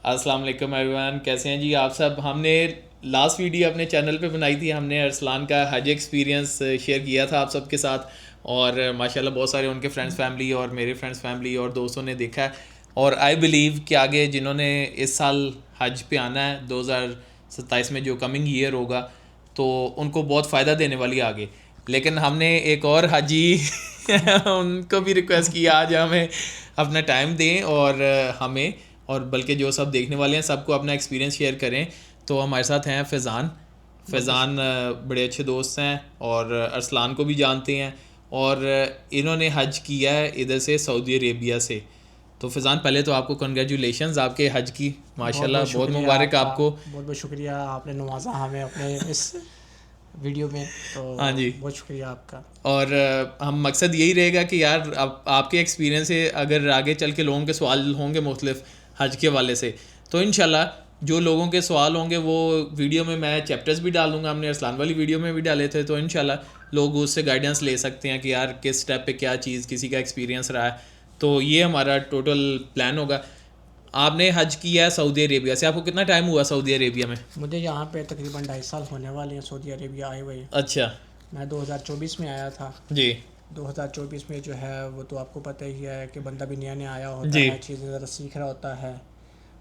السلام علیکم ایوریون، کیسے ہیں جی آپ سب؟ ہم نے لاسٹ ویڈیو اپنے چینل پہ بنائی تھی، ہم نے ارسلان کا حج ایکسپیرینس شیئر کیا تھا آپ سب کے ساتھ، اور ماشاءاللہ بہت سارے ان کے فرینڈس فیملی اور میرے فرینڈس فیملی اور دوستوں نے دیکھا ہے، اور آئی بلیو کہ آگے جنہوں نے اس سال حج پہ آنا ہے 2027 میں جو کمنگ ایئر ہوگا، تو ان کو بہت فائدہ دینے والی آگے. لیکن ہم نے ایک اور حاجی ان کو بھی ریکویسٹ کیا آج ہمیں اپنا ٹائم دیں اور ہمیں اور بلکہ جو سب دیکھنے والے ہیں سب کو اپنا ایکسپیرینس شیئر کریں. تو ہمارے ساتھ ہیں فیضان بڑے اچھے دوست ہیں اور ارسلان کو بھی جانتے ہیں، اور انہوں نے حج کیا ہے ادھر سے سعودی عربیہ سے. تو فیضان، پہلے تو آپ کو کنگریچولیشنز آپ کے حج کی، ماشاءاللہ بہت شکریہ مبارک آپ آپ کا، کو. بہت بہت شکریہ، آپ نے نوازا ہمیں اپنے اس ویڈیو میں، تو ہاں جی. بہت شکریہ آپ کا. اور ہم مقصد یہی رہے گا کہ یار آپ کے ایکسپیرینس سے اگر آگے چل کے لوگوں کے سوال ہوں گے مختلف حج کے حوالے سے، تو انشاءاللہ جو لوگوں کے سوال ہوں گے وہ ویڈیو میں چیپٹرز بھی ڈال دوں گا. ہم نے ارسلان والی ویڈیو میں بھی ڈالے تھے، تو انشاءاللہ لوگ اس سے گائیڈنس لے سکتے ہیں کہ یار کس سٹیپ پہ کیا چیز، کسی کا ایکسپیرینس رہا ہے. تو یہ ہمارا ٹوٹل پلان ہوگا. آپ نے حج کیا ہے سعودی عربیہ سے، آپ کو کتنا ٹائم ہوا سعودی عربیہ میں؟ مجھے یہاں پہ تقریباً 2.5 سال ہونے والے ہیں سعودی عربیہ آئے ہوئے. اچھا میں 2024 میں آیا تھا. جی 2024 میں جو ہے وہ تو آپ کو پتہ ہی ہے کہ بندہ بھی نیا نیا آیا ہوتا جی. ہے، چیزیں ذرا سیکھ رہا ہوتا ہے،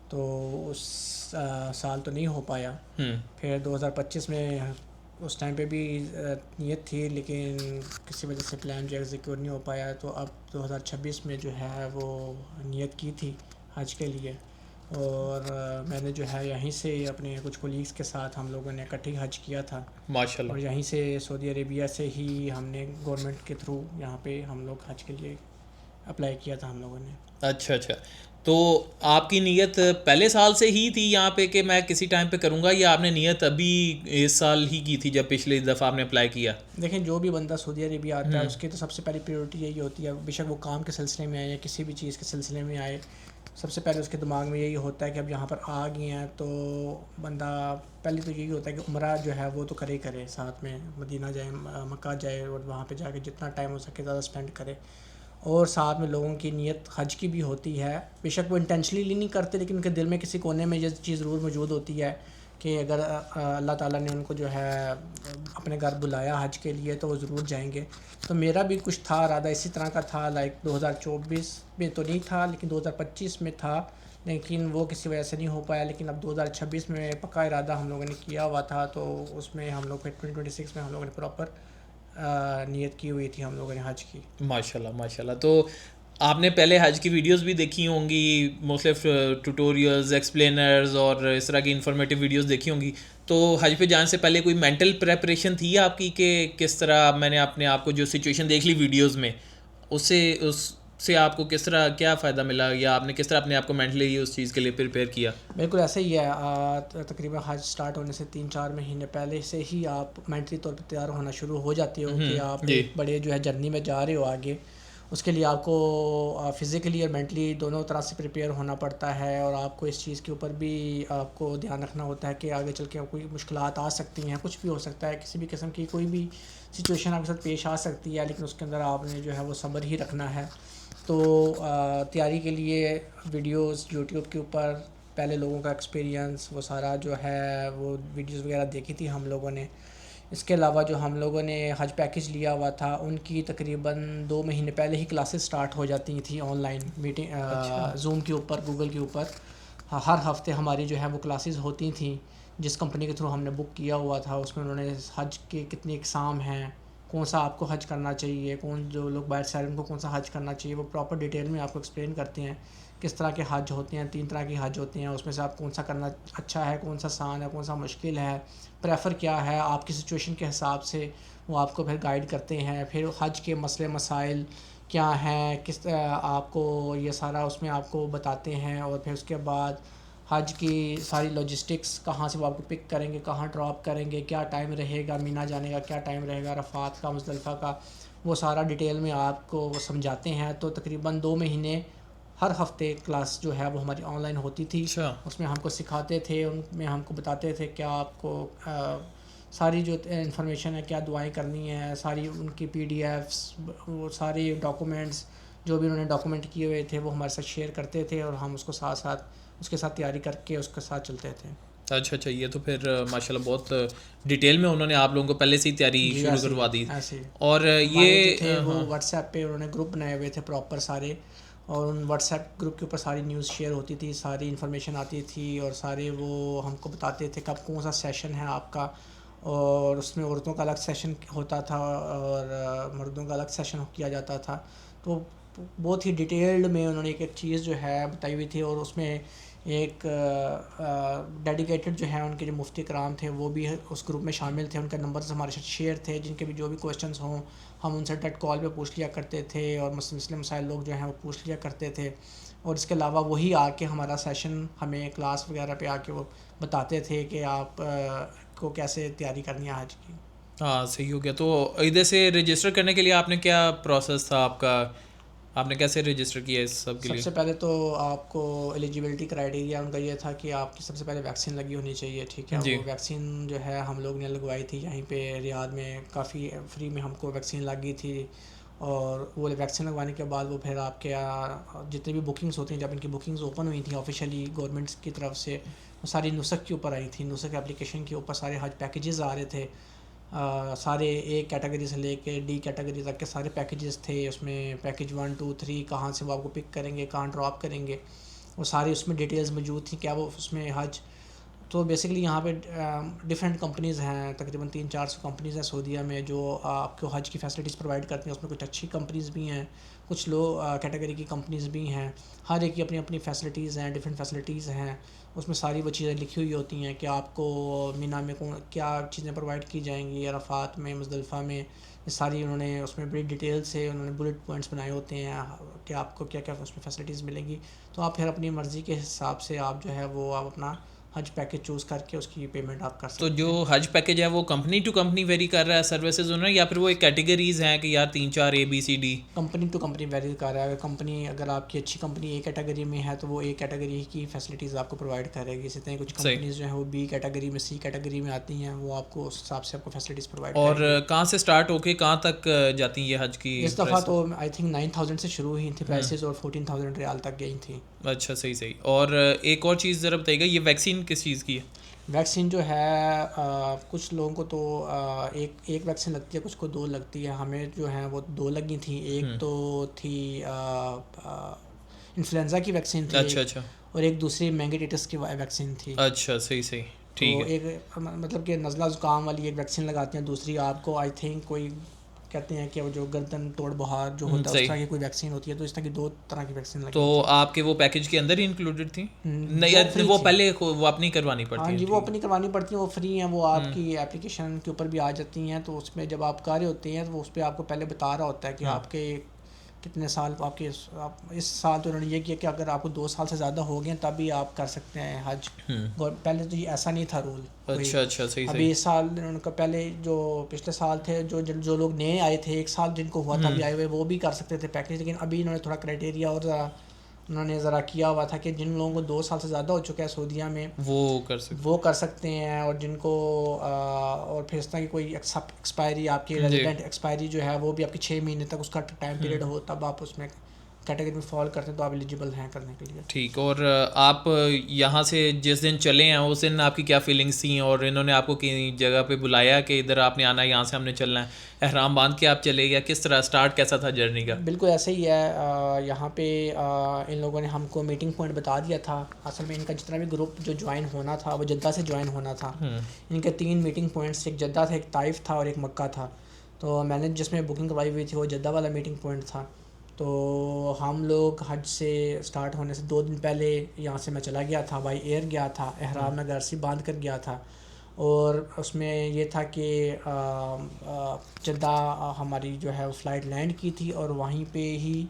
تو اس سال تو نہیں ہو پایا. پھر 2025 میں اس ٹائم پہ بھی نیت تھی، لیکن کسی وجہ سے پلان جو ایگزیکیوٹ نہیں ہو پایا. تو اب 2026 میں جو ہے وہ نیت کی تھی حج کے لیے، اور میں نے جو ہے یہیں سے اپنے کچھ کولیگس کے ساتھ ہم لوگوں نے اکٹھے حج کیا تھا، ماشاء اور اللہ. یہیں سے سعودی عربیہ سے ہی ہم نے گورنمنٹ کے تھرو یہاں پہ ہم لوگ حج کے لیے اپلائی کیا تھا ہم لوگوں نے. اچھا اچھا. تو آپ کی نیت پہلے سال سے ہی تھی یہاں پہ کہ میں کسی ٹائم پہ کروں گا، یا آپ نے نیت ابھی اس سال ہی کی تھی جب پچھلی دفعہ آپ نے اپلائی کیا؟ دیکھیں، جو بھی بندہ سعودی عربیہ آتا ہے اس کی تو سب سے پہلی پریورٹی یہی ہوتی ہے، بے شک وہ کام کے سلسلے میں آئے یا کسی بھی چیز کے سلسلے میں آئے، سب سے پہلے اس کے دماغ میں یہی ہوتا ہے کہ اب یہاں پر آ گئے ہیں تو بندہ پہلے تو یہی ہوتا ہے کہ عمرہ جو ہے وہ تو کرے ساتھ میں مدینہ جائے، مکہ جائے، اور وہاں پہ جا کے جتنا ٹائم ہو سکے زیادہ اسپینڈ کرے. اور ساتھ میں لوگوں کی نیت حج کی بھی ہوتی ہے، بے شک وہ انٹینشنلی نہیں کرتے، لیکن ان کے دل میں کسی کونے میں یہ چیز ضرور موجود ہوتی ہے کہ اگر اللہ تعالیٰ نے ان کو جو ہے اپنے گھر بلایا حج کے لیے تو وہ ضرور جائیں گے. تو میرا بھی کچھ تھا ارادہ اسی طرح کا تھا، 2024 میں تو نہیں تھا لیکن 2025 میں تھا، لیکن وہ کسی وجہ سے نہیں ہو پایا. لیکن اب 2026 میں پکا ارادہ ہم لوگوں نے کیا ہوا تھا، تو اس میں ہم لوگ پھر 2026 میں ہم لوگوں نے پراپر نیت کی ہوئی تھی ہم لوگوں نے حج کی. ماشاء اللہ ماشاء اللہ. تو آپ نے پہلے حج کی ویڈیوز بھی دیکھی ہوں گی، مختلف ٹوٹوریلز، ایکسپلینرز اور اس طرح کی انفارمیٹیو ویڈیوز دیکھی ہوں گی. تو حج پہ جانے سے پہلے کوئی مینٹل پریپریشن تھی آپ کی کہ کس طرح میں نے اپنے آپ کو جو سچویشن دیکھ لی ویڈیوز میں، اس سے آپ کو کس طرح کیا فائدہ ملا، یا آپ نے کس طرح اپنے آپ کو مینٹلی اس چیز کے لیے پریپیئر کیا؟ بالکل ایسا ہی ہے، تقریباً حج سٹارٹ ہونے سے 3-4 مہینے پہلے سے ہی آپ مینٹلی طور پر تیار ہونا شروع ہو جاتے ہو کہ آپ جی ایک بڑے جو ہے جرنی میں جا رہے ہو آگے. اس کے لیے آپ کو فزیکلی اور مینٹلی دونوں طرح سے پریپیئر ہونا پڑتا ہے، اور آپ کو اس چیز کے اوپر بھی آپ کو دھیان رکھنا ہوتا ہے کہ آگے چل کے کوئی مشکلات آ سکتی ہیں، کچھ بھی ہو سکتا ہے، کسی بھی قسم کی کوئی بھی سچویشن آپ کے ساتھ پیش آ سکتی ہے، لیکن اس کے اندر آپ نے جو ہے وہ صبر ہی رکھنا ہے. تو تیاری کے لیے ویڈیوز یوٹیوب کے اوپر پہلے لوگوں کا ایکسپیرینس وہ سارا جو ہے وہ ویڈیوز وغیرہ دیکھی تھی ہم لوگوں نے. اس کے علاوہ جو ہم لوگوں نے حج پیکیج لیا ہوا تھا ان کی تقریباً 2 مہینے پہلے ہی کلاسز سٹارٹ ہو جاتی تھیں آن لائن اچھا میٹنگ، زوم کے اوپر، گوگل کے اوپر. ہر ہفتے ہماری جو ہے وہ کلاسز ہوتی تھیں. جس کمپنی کے تھرو ہم نے بک کیا ہوا تھا اس میں انہوں نے حج کے کتنے اقسام ہیں، کون سا آپ کو حج کرنا چاہیے، جو لوگ باہر سے آ رہے ہیں ان کو کون سا حج کرنا چاہیے، وہ پراپر ڈیٹیل میں آپ کو ایکسپلین کرتے ہیں کس طرح کے حج ہوتے ہیں. 3 طرح کے حج ہوتے ہیں، اس میں سے آپ کون سا کرنا اچھا ہے، کون سا آسان ہے، کون سا مشکل ہے، پریفر کیا ہے آپ کی سچویشن کے حساب سے وہ آپ کو پھر گائیڈ کرتے ہیں. پھر حج کے مسئلے مسائل کیا ہیں، کس آپ کو یہ سارا اس میں آپ کو بتاتے ہیں. اور پھر اس کے بعد حج کی ساری لاجسٹکس، کہاں سے وہ آپ کو پک کریں گے، کہاں ڈراپ کریں گے، کیا ٹائم رہے گا مینا جانے کا، کیا ٹائم رہے گا عرفات کا، مزدلفہ کا، وہ سارا ڈیٹیل میں آپ کو وہ سمجھاتے ہیں. تو تقریباً 2 مہینے ہر ہفتے کلاس جو ہے وہ ہماری آن لائن ہوتی تھی. اچھا اس میں ہم کو سکھاتے تھے، ان میں ہم کو بتاتے تھے کیا آپ کو ساری جو انفارمیشن ہے، کیا دعائیں کرنی ہیں، ساری ان کی PDF وہ ساری ڈاکومنٹس جو بھی انہوں نے ڈاکومنٹ کیے ہوئے تھے وہ ہمارے ساتھ شیئر کرتے تھے، اور ہم اس کو ساتھ ساتھ اس کے ساتھ تیاری کر کے اس کے ساتھ چلتے تھے. اچھا یہ تو پھر ماشاءاللہ بہت ڈیٹیل میں انہوں نے آپ لوگوں کو پہلے سے ہی تیاری شروع کروا دی. ایسے اور یہ تھے وہ واٹس ایپ پہ انہوں نے گروپ بنائے ہوئے تھے پراپر سارے, اور ان واٹس ایپ گروپ کے اوپر ساری نیوز شیئر ہوتی تھی, ساری انفارمیشن آتی تھی, اور سارے وہ ہم کو بتاتے تھے کب کون سا سیشن ہے آپ کا, اور اس میں عورتوں کا الگ سیشن ہوتا تھا اور مردوں کا الگ سیشن کیا جاتا تھا. تو بہت ہی ڈیٹیلڈ میں انہوں نے ایک چیز جو ہے بتائی ہوئی تھی, اور اس میں ایک ڈیڈیکیٹڈ جو ہے ان کے جو مفتی کرام تھے وہ بھی اس گروپ میں شامل تھے. ان کے نمبرز ہمارے ساتھ شیئر تھے, جن کے بھی جو بھی کویشچنس ہوں ہم ان سے ڈائریکٹ کال پہ پوچھ لیا کرتے تھے, اور مسئلے مسائل لوگ جو ہیں وہ پوچھ لیا کرتے تھے. اور اس کے علاوہ وہی آ کے ہمارا سیشن ہمیں کلاس وغیرہ پہ آ کے وہ بتاتے تھے کہ آپ کو کیسے تیاری کرنی ہے حج کی. ہاں صحیح ہو گیا. تو ادھر سے رجسٹر کرنے کے لیے آپ نے کیا پروسیس تھا آپ کا, آپ نے کیسے رجسٹر کیا اس سب کے لیے؟ سب سے پہلے تو آپ کو ایلیجیبلٹی کرائیٹیریا ان کا یہ تھا کہ آپ کی سب سے پہلے ویکسین لگی ہونی چاہیے, ٹھیک ہے. وہ ویکسین جو ہے ہم لوگ نے لگوائی تھی یہیں پہ ریاض میں, کافی فری میں ہم کو ویکسین لگی تھی. اور وہ ویکسین لگوانے کے بعد وہ پھر آپ کے جتنی بھی بکنگس ہوتی ہیں, جب ان کی بکنگز اوپن ہوئی تھیں آفیشیلی گورنمنٹس کی طرف سے, وہ ساری نسخ کے اوپر آئی تھی. نسخ اپلیکیشن کے اوپر سارے حج پیکیجز آ رہے تھے, سارے اے کیٹیگری سے لے کے ڈی کیٹیگری تک کے سارے پیکیجز تھے. اس میں پیکیج 1 2 3 کہاں سے وہ آپ کو پک کریں گے, کہاں ڈراپ کریں گے, وہ ساری اس میں ڈیٹیلز موجود تھیں. کیا وہ اس میں حج تو بیسکلی یہاں پہ ڈفرینٹ کمپنیز ہیں, تقریباً 300-400 کمپنیز ہیں سعودیہ میں جو آپ کو حج کی فیسلٹیز پرووائڈ کرتی ہیں. اس میں کچھ اچھی کمپنیز بھی ہیں, کچھ لو کیٹیگری کی کمپنیز بھی ہیں. ہر ایک کی اپنی اپنی فیسلٹیز ہیں, ڈفرینٹ فیسلٹیز ہیں. اس میں ساری وہ چیزیں لکھی ہوئی ہوتی ہیں کہ آپ کو مینا میں کیا چیزیں پرووائڈ کی جائیں گی, عرفات میں, مزدلفہ میں. یہ ساری انہوں نے اس میں بڑی ڈیٹیل سے انہوں نے بلٹ پوائنٹس بنائے ہوتے ہیں کہ آپ کو کیا کیا اس میں فیسلٹیز ملیں گی. تو آپ پھر اپنی مرضی کے حساب سے آپ جو ہے وہ آپ اپنا حج پیکیج چوز کر کے اس کی پیمنٹ آپ کر سکتے ہیں. تو جو حج پیکیج ہے وہ کمپنی ٹو کمپنی ویری کر رہا ہے سروسز انہوں نے, یا پھر وہ ایک کیٹیگریز ہیں کہ یار 3-4 ABCD؟ Company to company vary کر رہا ہے. اگر آپ کی اچھی کمپنی اے کیٹیگری میں ہے تو وہ اے کیٹیگری کی فیسلٹیز آپ کو پرووائڈ کرے گی. اسی طرح کچھ کمپنیز جو ہیں وہ بی کیٹیگری میں, سی کیٹیگری میں آتی ہیں, وہ آپ کو اس حساب سے آپ کو فیسلٹیز پرووائڈ کریں گی. اور کہاں سے سٹارٹ ہو کے کہاں تک جاتی ہیں یہ حج کی؟ اس دفعہ تو آئی تھنک 9,000 سے شروع ہوئی تھیں پرائسز, اور 14,000 ریال تک گئی تھیں. اچھا صحیح. اور ایک اور چیز ذرا بتائیے گا, یہ ویکسین کس چیز کی ہے؟ ویکسین جو ہے کچھ لوگوں کو تو ایک ویکسین لگتی ہے, کچھ کو 2 لگتی ہے. ہمیں جو ہیں وہ 2 لگی تھیں. ایک تو تھی انفلوئنزا کی ویکسین تھی, اچھا اور ایک دوسری مینگیٹیٹس کی ویکسین تھی. اچھا صحیح تو ایک مطلب کہ نزلہ زکام والی ایک ویکسین لگاتے ہیں, دوسری آپ کو آئی تھنک کوئی کہتے ہیں کہ وہ جو گردن توڑ بہار جو ہوتا ہے اس طرح کی کوئی ویکسین ہوتی ہے. تو اس طرح کی 2 طرح کی ویکسین لگی. تو آپ کے وہ پیکیج کے اندر ہی انکلوڈیڈ تھیں؟ نہیں, وہ پہلے وہ اپنی کروانی پڑتی ہیں؟ ہاں جی, وہ اپنی کروانی پڑتی ہیں, وہ فری ہیں, وہ آپ کی اپلیکیشن کے اوپر بھی آ جاتی ہیں. تو اس میں جب آپ کر رہے ہوتے ہیں تو اس پہ آپ کو پہلے بتا رہا ہوتا ہے کہ آپ کے کتنے سال آپ کے اس سال. تو انہوں نے یہ کیا کہ اگر آپ کو 2 سال سے زیادہ ہو گئے تب بھی آپ کر سکتے ہیں حج. پہلے تو یہ ایسا نہیں تھا رول. اچھا صحیح. ابھی اس سال ان کا پہلے جو پچھلے سال تھے, جو لوگ نئے آئے تھے 1 سال جن کو ہوا تھا بھی آئے ہوئے, وہ بھی کر سکتے تھے پیکیج. لیکن ابھی انہوں نے تھوڑا کرائٹیریا اور انہوں نے ذرا کیا ہوا تھا کہ جن لوگوں کو 2 سال سے زیادہ ہو چکا ہے سعودیہ میں وہ کر سکتے ہیں. اور جن کو اور پھر اس طرح کی کوئی ایکسپائری آپ کی ریزیڈنٹ ایکسپائری جو ہے وہ بھی آپ کی 6 مہینے تک اس کا ٹائم پیریڈ ہو, تب آپ اس میں کیٹیگری میں فال کرتے ہیں تو آپ ایلیجیبل ہیں کرنے کے لیے. ٹھیک. اور آپ یہاں سے جس دن چلے ہیں اس دن آپ کی کیا فیلنگس تھیں, اور انہوں نے آپ کو کہیں جگہ پہ بلایا کہ ادھر آپ نے آنا ہے, یہاں سے ہم نے چلنا ہے, احرام باندھ کے آپ چلے, یا کس طرح اسٹارٹ کیسا تھا جرنی کا؟ بالکل ایسے ہی ہے. یہاں پہ ان لوگوں نے ہم کو میٹنگ پوائنٹ بتا دیا تھا. اصل میں ان کا جتنا بھی گروپ جو جوائن ہونا تھا وہ جدہ سے جوائن ہونا تھا. ان کے 3 میٹنگ پوائنٹس, ایک جدہ تھا, ایک طائف تھا, اور ایک مکہ تھا. تو میں نے جس میں بکنگ کروائی ہوئی تھی وہ جدہ والا میٹنگ پوائنٹ تھا. تو ہم لوگ حج سے اسٹارٹ ہونے سے 2 دن پہلے یہاں سے میں چلا گیا تھا, بائی ایئر گیا تھا, احرام میں گھر سے باندھ کر گیا تھا. اور اس میں یہ تھا کہ جدہ ہماری جو ہے فلائٹ لینڈ کی تھی, اور وہیں پہ ہی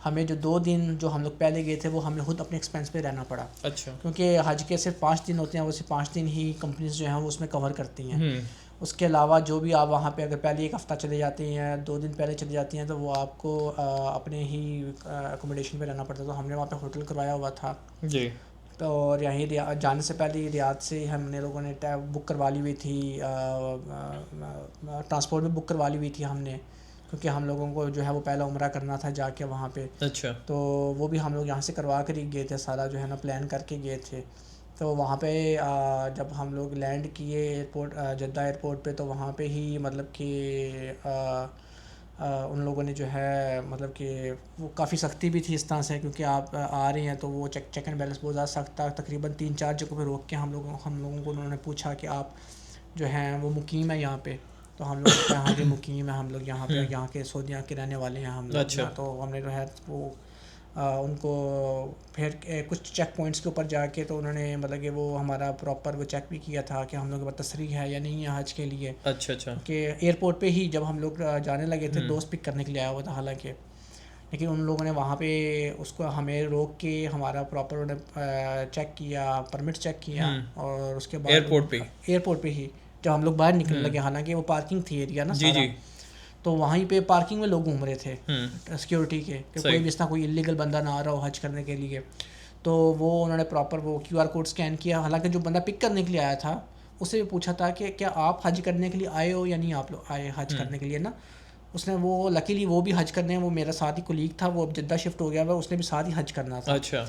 ہمیں جو 2 دن جو ہم لوگ پہلے گئے تھے وہ ہمیں خود اپنے ایکسپینس پہ رہنا پڑا. اچھا. کیونکہ حج کے صرف 5 دن ہوتے ہیں, وہ صرف 5 دن ہی کمپنیز جو ہیں وہ اس میں کور کرتی ہیں. اس کے علاوہ جو بھی آپ وہاں پہ اگر پہلے 1 ہفتہ چلے جاتے ہیں, 2 دن پہلے چلے جاتی ہیں, تو وہ آپ کو اپنے ہی اکوموڈیشن پہ رہنا پڑتا ہے. تو ہم نے وہاں پہ ہوٹل کروایا ہوا تھا جی. تو اور یہیں جانے سے پہلے ریاض سے ہم نے لوگوں نے بک کروا لی ہوئی تھی, ٹرانسپورٹ بھی بک کروا لی ہوئی تھی ہم نے. کیونکہ ہم لوگوں کو جو ہے وہ پہلا عمرہ کرنا تھا جا کے وہاں پہ. اچھا. تو وہ بھی ہم لوگ یہاں سے کروا کر ہی گئے تھے سارا جو ہے نا پلان کر کے گئے تھے. تو وہاں پہ جب ہم لوگ لینڈ کیے ایئرپورٹ جدہ ایئرپورٹ پہ تو وہاں پہ ہی مطلب کہ ان لوگوں نے جو ہے مطلب کہ وہ کافی سختی بھی تھی اس طرح سے, کیونکہ آپ آ رہے ہیں تو وہ چیک اینڈ بیلنس بہت زیادہ سخت تھا. تقریباً 3-4 جگہوں پہ روک کے ہم لوگوں کو انہوں نے پوچھا کہ آپ جو ہیں وہ مقیم ہے یہاں پہ. تو ہم لوگ کہا کہ مقیم ہے ہم لوگ یہاں پہ, یہاں کے سعودیہ کے رہنے والے ہیں ہم لوگ. اچھا. تو ہم نے جو ہے وہ ان کو پھر کچھ چیک پوائنٹس کے اوپر جا کے تو انہوں نے مطلب کہ وہ ہمارا پراپر وہ چیک بھی کیا تھا کہ ہم لوگ کے پاس تصریح ہے یا نہیں ہے حج کے لیے. اچھا اچھا. کہ ایئرپورٹ پہ ہی جب ہم لوگ جانے لگے تھے, دوست پک کرنے کے لیے آیا ہوا تھا حالانکہ, لیکن ان لوگوں نے وہاں پہ اس کو ہمیں روک کے ہمارا پراپر انہوں نے چیک کیا, پرمٹ چیک کیا. اور اس کے بعد ایئرپورٹ پہ ہی جب ہم لوگ باہر نکلنے لگے, حالانکہ وہ پارکنگ تھی ایریا نا سارا, تو وہیں پہ پارکنگ میں لوگ گھوم رہے تھے سیکیورٹی کے کہ کوئی بھی اس طرح کوئی انلیگل بندہ نہ آ رہا ہو حج کرنے کے لیے. تو وہ انہوں نے پراپر وہ QR کوڈ اسکین کیا. حالانکہ جو بندہ پک کرنے کے لیے آیا تھا اسے بھی پوچھا تھا کہ کیا آپ حج کرنے کے لیے آئے ہو یا نہیں آپ لوگ آئے حج کرنے کے لیے نا. اس نے وہ لکیلی وہ بھی حج کرنے, وہ میرا ساتھ ہی کولیگ تھا, وہ اب جدہ شفٹ ہو گیا ہوا, اس نے بھی ساتھ ہی حج کرنا تھا. اچھا.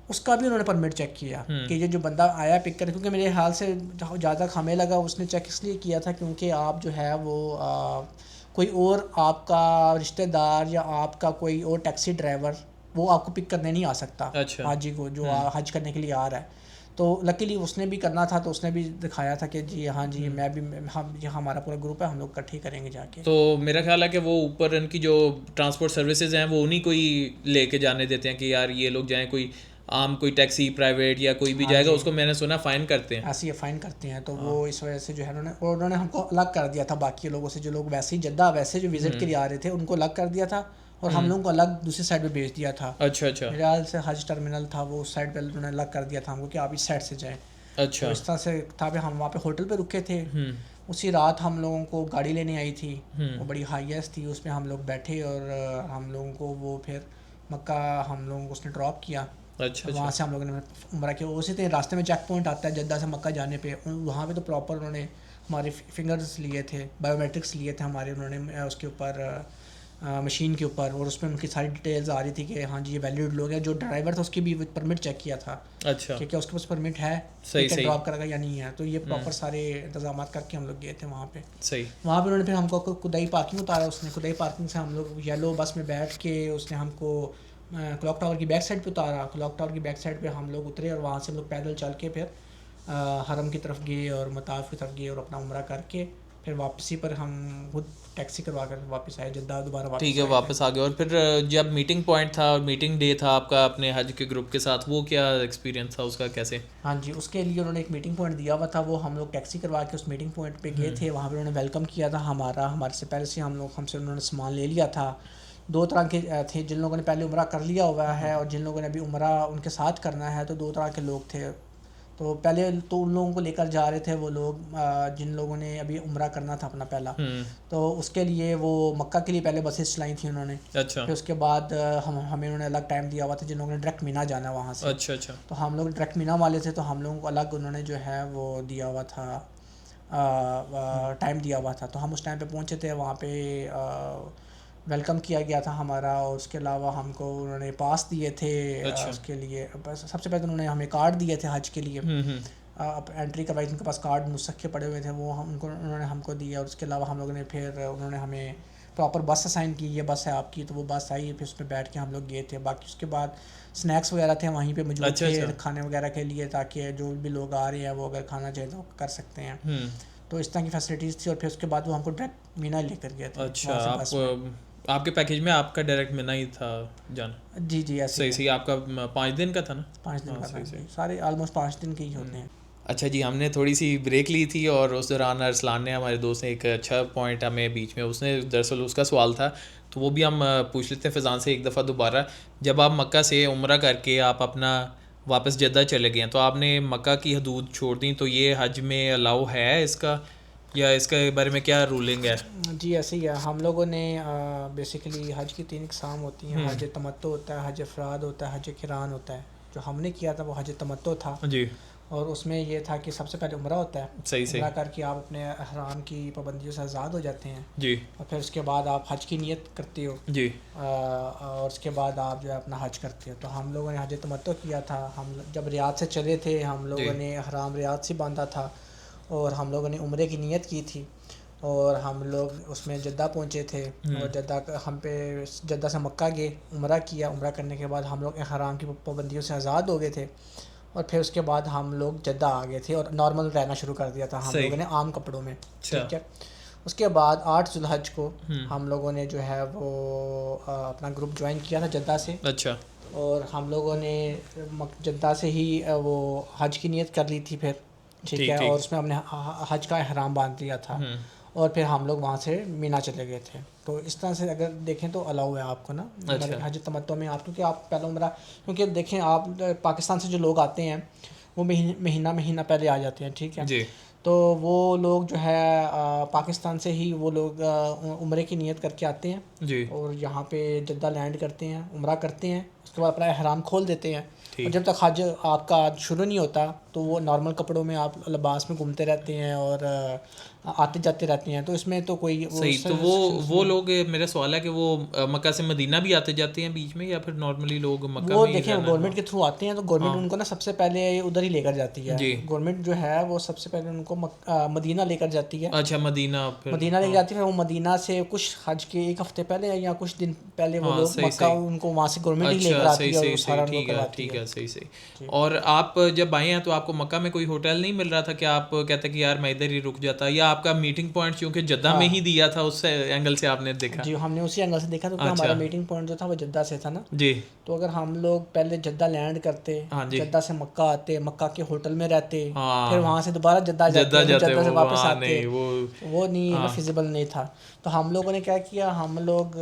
اس کا بھی انہوں نے پرمٹ چیک کیا کہ یہ جو بندہ آیا پک کر, کیونکہ میرے حال سے جہاں تک ہمیں لگا اس نے چیک اس لیے کیا تھا کیونکہ آپ جو ہے وہ کوئی اور آپ کا رشتہ دار یا آپ کا کوئی اور ٹیکسی ڈرائیور وہ آپ کو پک کرنے نہیں آ سکتا حاجی کو جو حج کرنے کے لیے آ رہا ہے. تو لکیلی اس نے بھی کرنا تھا, تو اس نے بھی دکھایا تھا کہ جی ہاں جی میں بھی, ہم ہمارا پورا گروپ ہے, ہم لوگ اکٹھے کریں گے جا کے. تو میرا خیال ہے کہ وہ اوپر ان کی جو ٹرانسپورٹ سروسز ہیں وہ انہیں کو ہی لے کے جانے دیتے ہیں کہ یار یہ لوگ جائیں, کوئی عام کوئی ٹیکسی پرائیویٹ یا کوئی بھی جائے گا اس کو میں نے سنا فائن کرتے ہیں. ایسے یہ فائن کرتے ہیں. تو وہ اس وجہ سے جو ہے انہوں نے ہم کو الگ کر دیا تھا باقی لوگوں سے. جو لوگ ویسے ہی جدہ ویسے جو وزٹ کے لیے آ رہے تھے ان کو الگ کر دیا تھا, اور ہم لوگوں کو الگ دوسری سائڈ پہ بھیج دیا تھا. اچھا اچھا. میرے خیال سے حج ٹرمینل تھا وہ اس سائڈ پہ انہوں نے الگ کر دیا تھا ہم کو کہ آپ اس سائڈ سے جائیں. اچھا. اس طرح سے تھا پہ ہم وہاں پہ ہوٹل پہ رکے تھے. اسی رات ہم لوگوں کو گاڑی لینے آئی تھی, وہ بڑی ہائیسٹ تھی, اس میں ہم لوگ بیٹھے اور ہم لوگوں کو وہ پھر مکہ ہم لوگوں کو اس نے ڈراپ کیا. اچھا. وہاں سے ہم لوگوں نے عمرہ کیا. اسی طرح راستے میں چیک پوائنٹ آتا ہے جدہ سے مکہ جانے پہ, وہاں پہ تو پراپر انہوں نے ہمارے فنگرز لیے تھے, بایو میٹرکس لیے تھے ہمارے انہوں نے اس کے اوپر مشین کے اوپر, اور اس میں ان کی ساری ڈیٹیلز آ رہی تھی کہ ہاں جی یہ ویلڈ لوگ ہیں. جو ڈرائیور تھا اس کی بھی پرمٹ چیک کیا تھا. اچھا. کہ کیا اس کے پاس پرمٹ ہے, صحیح صحیح ڈراپ کرے گا یا نہیں ہے. تو یہ پراپر سارے انتظامات کر کے ہم لوگ گئے تھے وہاں پہ. صحیح. وہاں پہ انہوں نے پھر ہم کو کدائی پارکنگ اتارا. اس نے کدائی پارکنگ سے ہم لوگ یلو بس میں بیٹھ کے اس نے ہم کو کلاک ٹاور کی بیک سائڈ پہ اتارا. کلاک ٹاور کی بیک سائڈ پہ ہم لوگ اترے, اور وہاں سے ہم لوگ پیدل چل کے پھر حرم کی طرف گئے اور مطاف کی طرف گئے اور اپنا عمرہ کر کے پھر واپسی پر ہم خود ٹیکسی کروا کر واپس آئے جدہ دوبارہ واپس. ٹھیک ہے, واپس آ گئے. اور پھر جب میٹنگ پوائنٹ تھا اور میٹنگ ڈے تھا آپ کا اپنے حج کے گروپ کے ساتھ, وہ کیا ایکسپیرینس تھا اس کا, کیسے؟ ہاں جی, اس کے لیے انہوں نے ایک میٹنگ پوائنٹ دیا ہوا تھا. وہ ہم لوگ ٹیکسی کروا کے اس میٹنگ پوائنٹ پہ گئے تھے. وہاں پہ انہوں نے ویلکم کیا تھا ہمارے سے پہلے سے ہم سے انہوں نے سامان لے لیا تھا. 2 طرح کے تھے, جن لوگوں نے پہلے عمرہ کر لیا ہوا ہے اور جن لوگوں نے ابھی عمرہ ان کے ساتھ کرنا ہے. تو 2 طرح کے لوگ تھے. تو پہلے تو ان لوگوں کو لے کر جا رہے تھے وہ لوگ جن لوگوں نے ابھی عمرہ کرنا تھا اپنا پہلا. تو اس کے لیے وہ مکہ کے لیے پہلے بسیں چلائی تھیں انہوں نے. اچھا. پھر اس کے بعد ہمیں انہوں نے الگ ٹائم دیا ہوا تھا جن لوگوں نے ڈائریکٹ مینا جانا وہاں سے. اچھا اچھا. تو ہم لوگ ڈائریکٹ مینا والے تھے, تو ہم لوگوں کو الگ انہوں نے جو ہے وہ دیا ہوا تھا, ٹائم دیا ہوا تھا. تو ہم اس ٹائم پہ پہنچے تھے, وہاں پہ ویلکم کیا گیا تھا ہمارا. اور اس کے علاوہ ہم کو انہوں نے پاس دیے تھے. اس کے لیے سب سے پہلے انہوں نے ہمیں کارڈ دیے تھے حج کے لیے, انٹری کروائی تھی, ان کے پاس کارڈ مسخے پڑے ہوئے تھے, وہ انہوں نے ہم کو دیا. اور اس کے علاوہ ہم لوگوں نے پھر انہوں نے ہمیں پراپر بس اسائن کی, یہ بس ہے آپ کی. تو وہ بس آئی, پھر اس میں بیٹھ کے ہم لوگ گئے تھے. باقی اس کے بعد اسنیکس وغیرہ تھے وہیں پہ موجود تھے کھانے وغیرہ کے لیے, تاکہ جو بھی لوگ آ رہے ہیں وہ اگر کھانا چاہیں تو کر سکتے ہیں. تو اس طرح کی فیسلٹیز تھی. اور پھر اس کے بعد وہ ہم کو ڈائریکٹ مینا لے کر گئے تھے. اچھا, آپ کے پیکیج میں آپ کا ڈائریکٹ مینا ہی تھا جانا؟ جی جی ایسے. صحیح صحیح. آپ کا 5 دن کا تھا نا؟ 5 دن کا تھا, سارے آلموسٹ 5 دن کے ہی ہوتے ہیں. اچھا جی, ہم نے تھوڑی سی بریک لی تھی اور اس دوران ارسلان نے ہمارے دوست نے ایک اچھا پوائنٹ ہمیں بیچ میں, اس نے دراصل اس کا سوال تھا تو وہ بھی ہم پوچھ لیتے ہیں فیضان سے ایک دفعہ دوبارہ. جب آپ مکہ سے عمرہ کر کے آپ اپنا واپس جدہ چلے گئے ہیں تو آپ نے مکہ کی حدود چھوڑ دیں, تو یہ حج میں الاؤ ہے اس کا, یا اس کے بارے میں کیا رولنگ ہے؟ جی ایسے ہی ہے. ہم لوگوں نے بیسیکلی حج کی 3 اقسام ہوتی ہیں. حج تمتع ہوتا ہے, حج افراد ہوتا ہے, حج قران ہوتا ہے. جو ہم نے کیا تھا وہ حج تمتع تھا. جی. اور اس میں یہ تھا کہ سب سے پہلے عمرہ ہوتا ہے. صحیح صحیح. عمرہ کر کے آپ اپنے احرام کی پابندیوں سے آزاد ہو جاتے ہیں. جی. اور پھر اس کے بعد آپ حج کی نیت کرتے ہو. جی. اور اس کے بعد آپ جو ہے اپنا حج کرتے ہو. تو ہم لوگوں نے حج تمتع کیا تھا. ہم جب ریاض سے چلے تھے ہم لوگوں نے احرام ریاض سے باندھا تھا اور ہم لوگوں نے عمرے کی نیت کی تھی. اور ہم لوگ اس میں جدہ پہنچے تھے اور جدہ سے مکہ گئے, عمرہ کیا. عمرہ کرنے کے بعد ہم لوگ احرام کی پابندیوں سے آزاد ہو گئے تھے. اور پھر اس کے بعد ہم لوگ جدہ آ گئے تھے اور نارمل رہنا شروع کر دیا تھا ہم لوگوں نے عام کپڑوں میں. ٹھیک ہے. اس کے بعد 8 ذی الحج کو ہم لوگوں نے جو ہے وہ اپنا گروپ جوائن کیا تھا جدہ سے. اچھا. اور ہم لوگوں نے جدہ سے ہی وہ حج کی نیت کر لی تھی پھر. ٹھیک ہے. اور اس میں ہم نے حج کا احرام باندھ لیا تھا اور پھر ہم لوگ وہاں سے مینا چلے گئے تھے. تو اس طرح سے اگر دیکھیں تو الاؤ ہے آپ کو نا حج تمتع میں آپ, کیونکہ آپ پہلا عمرہ, کیونکہ دیکھیں آپ پاکستان سے جو لوگ آتے ہیں وہ مہینہ پہلے آ جاتے ہیں. ٹھیک ہے. تو وہ لوگ جو ہے پاکستان سے ہی وہ لوگ عمرے کی نیت کر کے آتے ہیں اور یہاں پہ جدہ لینڈ کرتے ہیں, عمرہ کرتے ہیں, اس کے بعد اپنا احرام کھول دیتے ہیں. اور جب تک حج آپ کا شروع نہیں ہوتا تو وہ نارمل کپڑوں میں آپ لباس میں گھومتے رہتے ہیں اور آتے جاتے رہتے ہیں. تو اس میں تو کوئی صحیح. تو وہ لوگ, میرا سوال ہے کہ وہ مکہ سے مدینہ بھی آتے جاتے ہیں بیچ میں یا پھر نارملی لوگ مکہ وہ میں دیکھیں گورنمنٹ کے تھرو آتے ہیں تو گورنمنٹ ان کو نا سب سے پہلے ادھر ہی لے کر جاتی ہے. گورنمنٹ جو ہے وہ سب سے پہلے ان کو مدینہ لے کر جاتی ہے. اچھا. مدینہ لے کے جاتی ہے. وہ مدینہ سے کچھ حج کے ایک ہفتے پہلے یا کچھ دن پہلے وہ لوگ مکہ ان کو وہاں سے گورنمنٹ ہی لے کر آتی ہے اور سارا ان کو کرواتی ہے. صحیح صحیح. اور آپ جب آئے ہیں تو آپ کو مکہ میں کوئی ہوٹل نہیں مل رہا تھا کہ آپ کہتے کہ یار میں ادھر ہی رک جاتا, یا آپ کا میٹنگ پوائنٹ چونکہ جدہ میں ہی دیا تھا اس اینگل سے آپ نے دیکھا؟ جی ہم نے اسی اینگل سے دیکھا. تو ہمارا میٹنگ پوائنٹ جو تھا وہ جدہ سے تھا نا. جی. تو اگر ہم لوگ پہلے جدہ لینڈ کرتے, جدہ سے مکہ آتے, مکہ کے ہوٹل میں رہتے, پھر وہاں سے دوبارہ جدہ جاتے, جدہ سے واپس آتے, وہ نہیں فیزیبل نہیں تھا. تو ہم لوگوں نے کیا کیا, ہم لوگ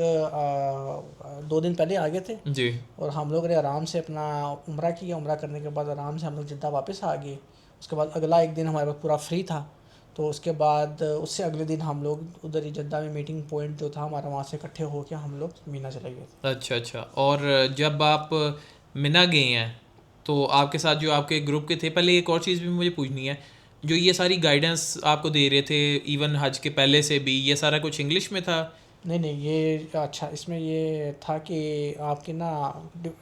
2 دن پہلے آ گئے تھے. جی. اور ہم لوگ نے آرام سے اپنا عمرہ کیا. عمرہ کرنے کے بعد آرام سے ہم لوگ جدہ واپس آ گئے. اس کے بعد اگلا ایک دن ہمارے پاس پورا فری تھا. تو اس کے بعد اس سے اگلے دن ہم لوگ ادھر ہی جدہ میں میٹنگ پوائنٹ جو تھا ہمارا, وہاں سے اکٹھے ہو کے ہم لوگ مینا چلے گئے تھے. اچھا اچھا. اور جب آپ مینا گئے ہیں تو آپ کے ساتھ جو آپ کے گروپ کے تھے, پہلے ایک اور چیز بھی مجھے پوچھنی ہے, جو یہ ساری گائیڈنس آپ کو دے رہے تھے ایون حج کے پہلے سے بھی, یہ سارا کچھ انگلش میں تھا؟ نہیں یہ اچھا, اس میں یہ تھا کہ آپ کے نا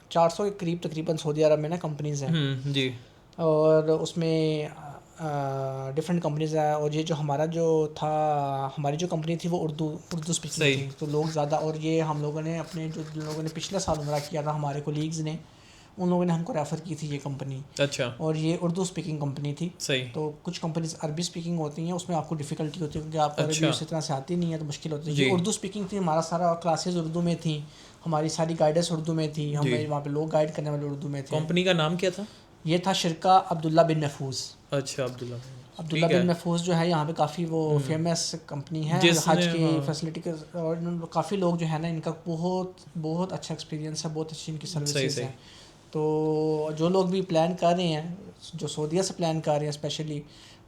400 کے قریب تقریباً سعودی عرب میں نا کمپنیز ہیں. جی. اور اس میں ڈفرینٹ کمپنیز ہیں. اور یہ جو ہمارا جو تھا, ہماری جو کمپنی تھی وہ اردو اسپیکنگ تھی. تو لوگ زیادہ, اور یہ ہم لوگوں نے اپنے جو لوگوں نے پچھلے سال عمرہ کیا تھا ہمارے کولیگز نے, ان لوگوں نے ہم کو ریفر کی تھی یہ کمپنی. اچھا. اور یہ اردو اسپیکنگ کمپنی تھی. صحیح. تو کچھ کمپنیز عربی اسپیکنگ ہوتی ہیں, اس میں آپ کو ڈیفیکلٹی ہوتی ہے کیونکہ آپ کو عربی اسی طرح سے آتی نہیں ہے تو مشکل ہوتی ہے. یہ اردو اسپیکنگ تھی, ہمارا سارا کلاسز اردو میں تھیں, ہماری ساری گائیڈنس اردو میں تھی, ہمیں وہاں پہ لوگ گائیڈ کرنے والے اردو میں تھے. کمپنی کا نام کیا تھا؟ یہ تھا شرکہ عبداللہ بن محفوظ. اچھا. عبداللہ بن محفوظ جو ہے یہاں پہ کافی وہ فیمس کمپنی ہے حج کی فیسلٹی کے, اور کافی لوگ جو ہے نا ان کا بہت اچھا ایکسپیرینس ہے, بہت اچھی ان کی سروسز ہیں. تو جو لوگ بھی پلان کر رہے ہیں, جو سعودیہ سے پلان کر رہے ہیں اسپیشلی,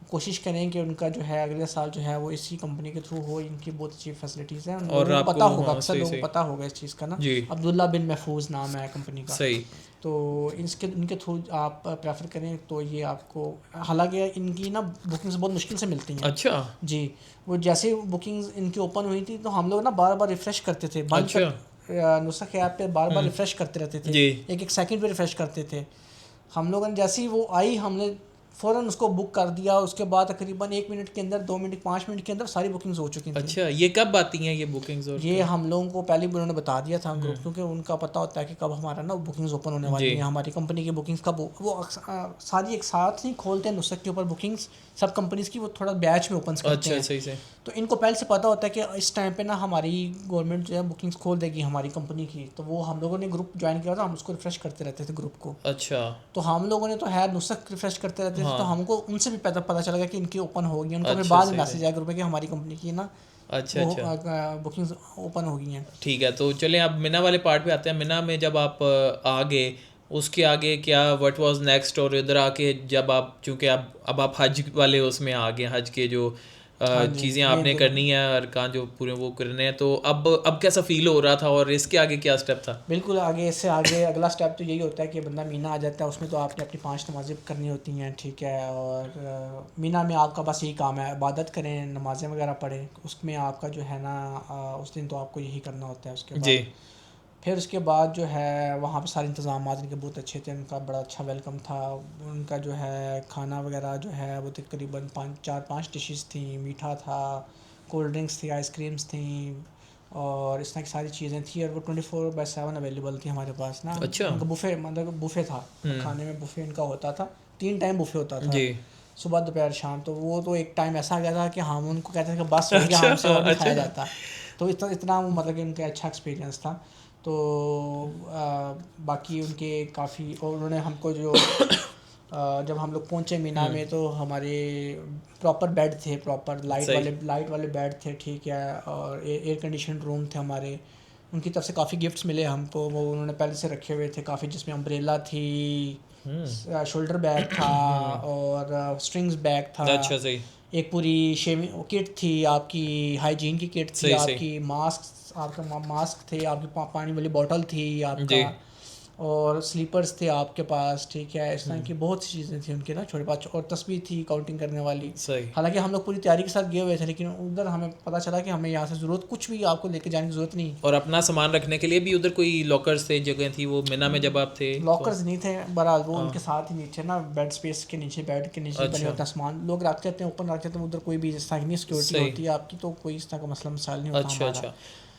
کوشش کریں کہ ان کا جو ہے اگلے سال جو ہے وہ اسی کمپنی کے تھرو ہو. ان کی بہت اچھی فیسلٹیز ہیں, اور پتہ ہوگا, اکثر لوگوں کو پتہ ہوگا اس چیز کا نا. عبداللہ بن محفوظ نام ہے کمپنی کا. صحیح. تو ان کے تھرو آپ پریفر کریں تو یہ آپ کو, حالانکہ ان کی نا بکنگز بہت مشکل سے ملتی ہیں. اچھا. جی. وہ جیسے بکنگز ان کی اوپن ہوئی تھی تو ہم لوگ نا بار بار ریفریش کرتے تھے, نسخ ایپ پہ بار بار ریفریش کرتے رہتے تھے, ایک سیکنڈ پہ ریفریش کرتے تھے. ہم لوگوں نے جیسے ہی وہ آئی ہم نے فوراً اس کو بک کر دیا. اس کے بعد تقریباً 1 منٹ کے اندر, 2 منٹ, 5 منٹ کے اندر ساری بکنگز ہو چکی تھیں. اچھا. یہ کب آتی ہیں یہ بکنگز؟ یہ ہم لوگوں کو پہلے بھی انہوں نے بتا دیا تھا گروپ, کیونکہ ان کا پتہ ہوتا ہے کہ کب ہمارا نا بکنگز اوپن ہونے والی ہیں. ہماری کمپنی کی بکنگز کب, وہ ساری ایک ساتھ ہی کھولتے ہیں نسخ کے اوپر بکنگز سب کمپنیز کی, وہ تھوڑا بیچ میں اوپن کرتے ہیں. صحیح سے. تو ان کو پہلے سے پتہ ہوتا ہے کہ اس ٹائم پہ نا ہماری گورنمنٹ جو ہے بکنگز کھول دے گی ہماری کمپنی کی. تو وہ ہم لوگوں نے گروپ جوائن کیا تھا, ہم اس کو ریفریش کرتے رہتے تھے گروپ کو. اچھا. تو ہم لوگوں نے تو نسخ ریفریش کرتے رہتے تھے, تو ہم کو ان سے بھی پتہ چلا گیا کہ ان کی اوپن ہو گئی. ان کو پھر بعد میں میسج آیا گروپ میں کہ ہماری کمپنی کی نا بکنگز اوپن ہو گئی ہیں. ٹھیک ہے. تو چلیں اب مینا والے پارٹ پہ آتے ہیں. مینا میں جب آپ آ گئے, اس کے آگے کیا وٹ واز نیکسٹ, اور ادھر آ کے جب آپ, چونکہ اب آپ حج والے اس میں آ گئے, حج کے جو چیزیں آپ نے کرنی ہیں، ارکان جو پورے وہ کرنے ہیں. تو اب کیسا فیل ہو رہا تھا اور اس کے آگے کیا اسٹیپ تھا؟ بالکل آگے اس سے آگے اگلا اسٹیپ تو یہی ہوتا ہے کہ بندہ مینا آ جاتا ہے. اس میں تو آپ نے اپنی 5 نمازیں کرنی ہوتی ہیں، ٹھیک ہے. اور مینا میں آپ کا بس یہی کام ہے، عبادت کریں، نمازیں وغیرہ پڑھیں. اس میں آپ کا جو ہے نا اس دن تو آپ کو یہی کرنا ہوتا ہے. اس کے بعد پھر اس کے بعد جو ہے وہاں پہ سارے انتظامات ان کے بہت اچھے تھے. ان کا بڑا اچھا ویلکم تھا. ان کا جو ہے کھانا وغیرہ جو ہے وہ تقریباً 4-5 ڈشز تھیں. میٹھا تھا، کولڈ ڈرنکس تھی، آئس کریمس تھیں، اور اس طرح کی ساری چیزیں تھیں. اور وہ 24/7 اویلیبل تھی ہمارے پاس نا. اچھا. ان کا بفے مطلب بفے تھا، کھانے میں بفے ان کا ہوتا تھا. 3 ٹائم بفے ہوتا تھا، صبح دوپہر شام. تو وہ تو ایک ٹائم ایسا آ گیا تھا کہ ہم ان کو کہتے تھے کہ بس ہو گیا، ہم سے اور نہیں کھایا جاتا. تو اتنا وہ مطلب کہ ان کا اچھا ایکسپیرینس تھا. تو باقی ان کے کافی، اور انہوں نے ہم کو جو جب ہم لوگ پہنچے مینا میں تو ہمارے پراپر بیڈ تھے، پراپر لائٹ والے بیڈ تھے، ٹھیک ہے. اور ایئر کنڈیشن روم تھے ہمارے. ان کی طرف سے کافی گفٹس ملے ہم کو، وہ انہوں نے پہلے سے رکھے ہوئے تھے کافی، جس میں امبریلا تھی، شولڈر بیگ تھا، اور اسٹرنگز بیگ تھا. اچھا صحیح. ایک پوری شیونگ کٹ تھی آپ کی، ہائیجین کی کٹ تھی آپ کی. آپ کا ماسک تھے آپ کی، پانی والی بوٹل تھی آپ کا، اور سلیپرز تھے آپ کے پاس، ٹھیک ہے. اس طرح کی بہت سی چیزیں تھیں ان کے نا چھوٹے پاس. اور تسبیح تھی کاؤنٹنگ کرنے والی. حالانکہ ہم لوگ پوری تیاری کے ساتھ گئے ہوئے تھے، لیکن ادھر ہمیں پتہ چلا کہ ہمیں یہاں سے ضرورت کچھ بھی آپ کو لے کے جانے کی ضرورت نہیں. اور اپنا سامان رکھنے کے لیے بھی ادھر کوئی لاکرز تھے، جگہ تھی وہ مینا میں جب آپ تھے؟ لاکرز نہیں تھے بہرحال، وہ ان کے ساتھ ہی نیچے نا بیڈ اسپیس کے نیچے، بیڈ کے نیچے بنے ہوتا ہے سامان. لوگ رکھتے ہیں اوپن رکھتے ہیں. ادھر کوئی بھی اس طرح کی سیکورٹی ہوتی ہے آپ کی، تو کوئی اس طرح کا مسئلہ مسائل نہیں ہوتا ہمارا. اچھا.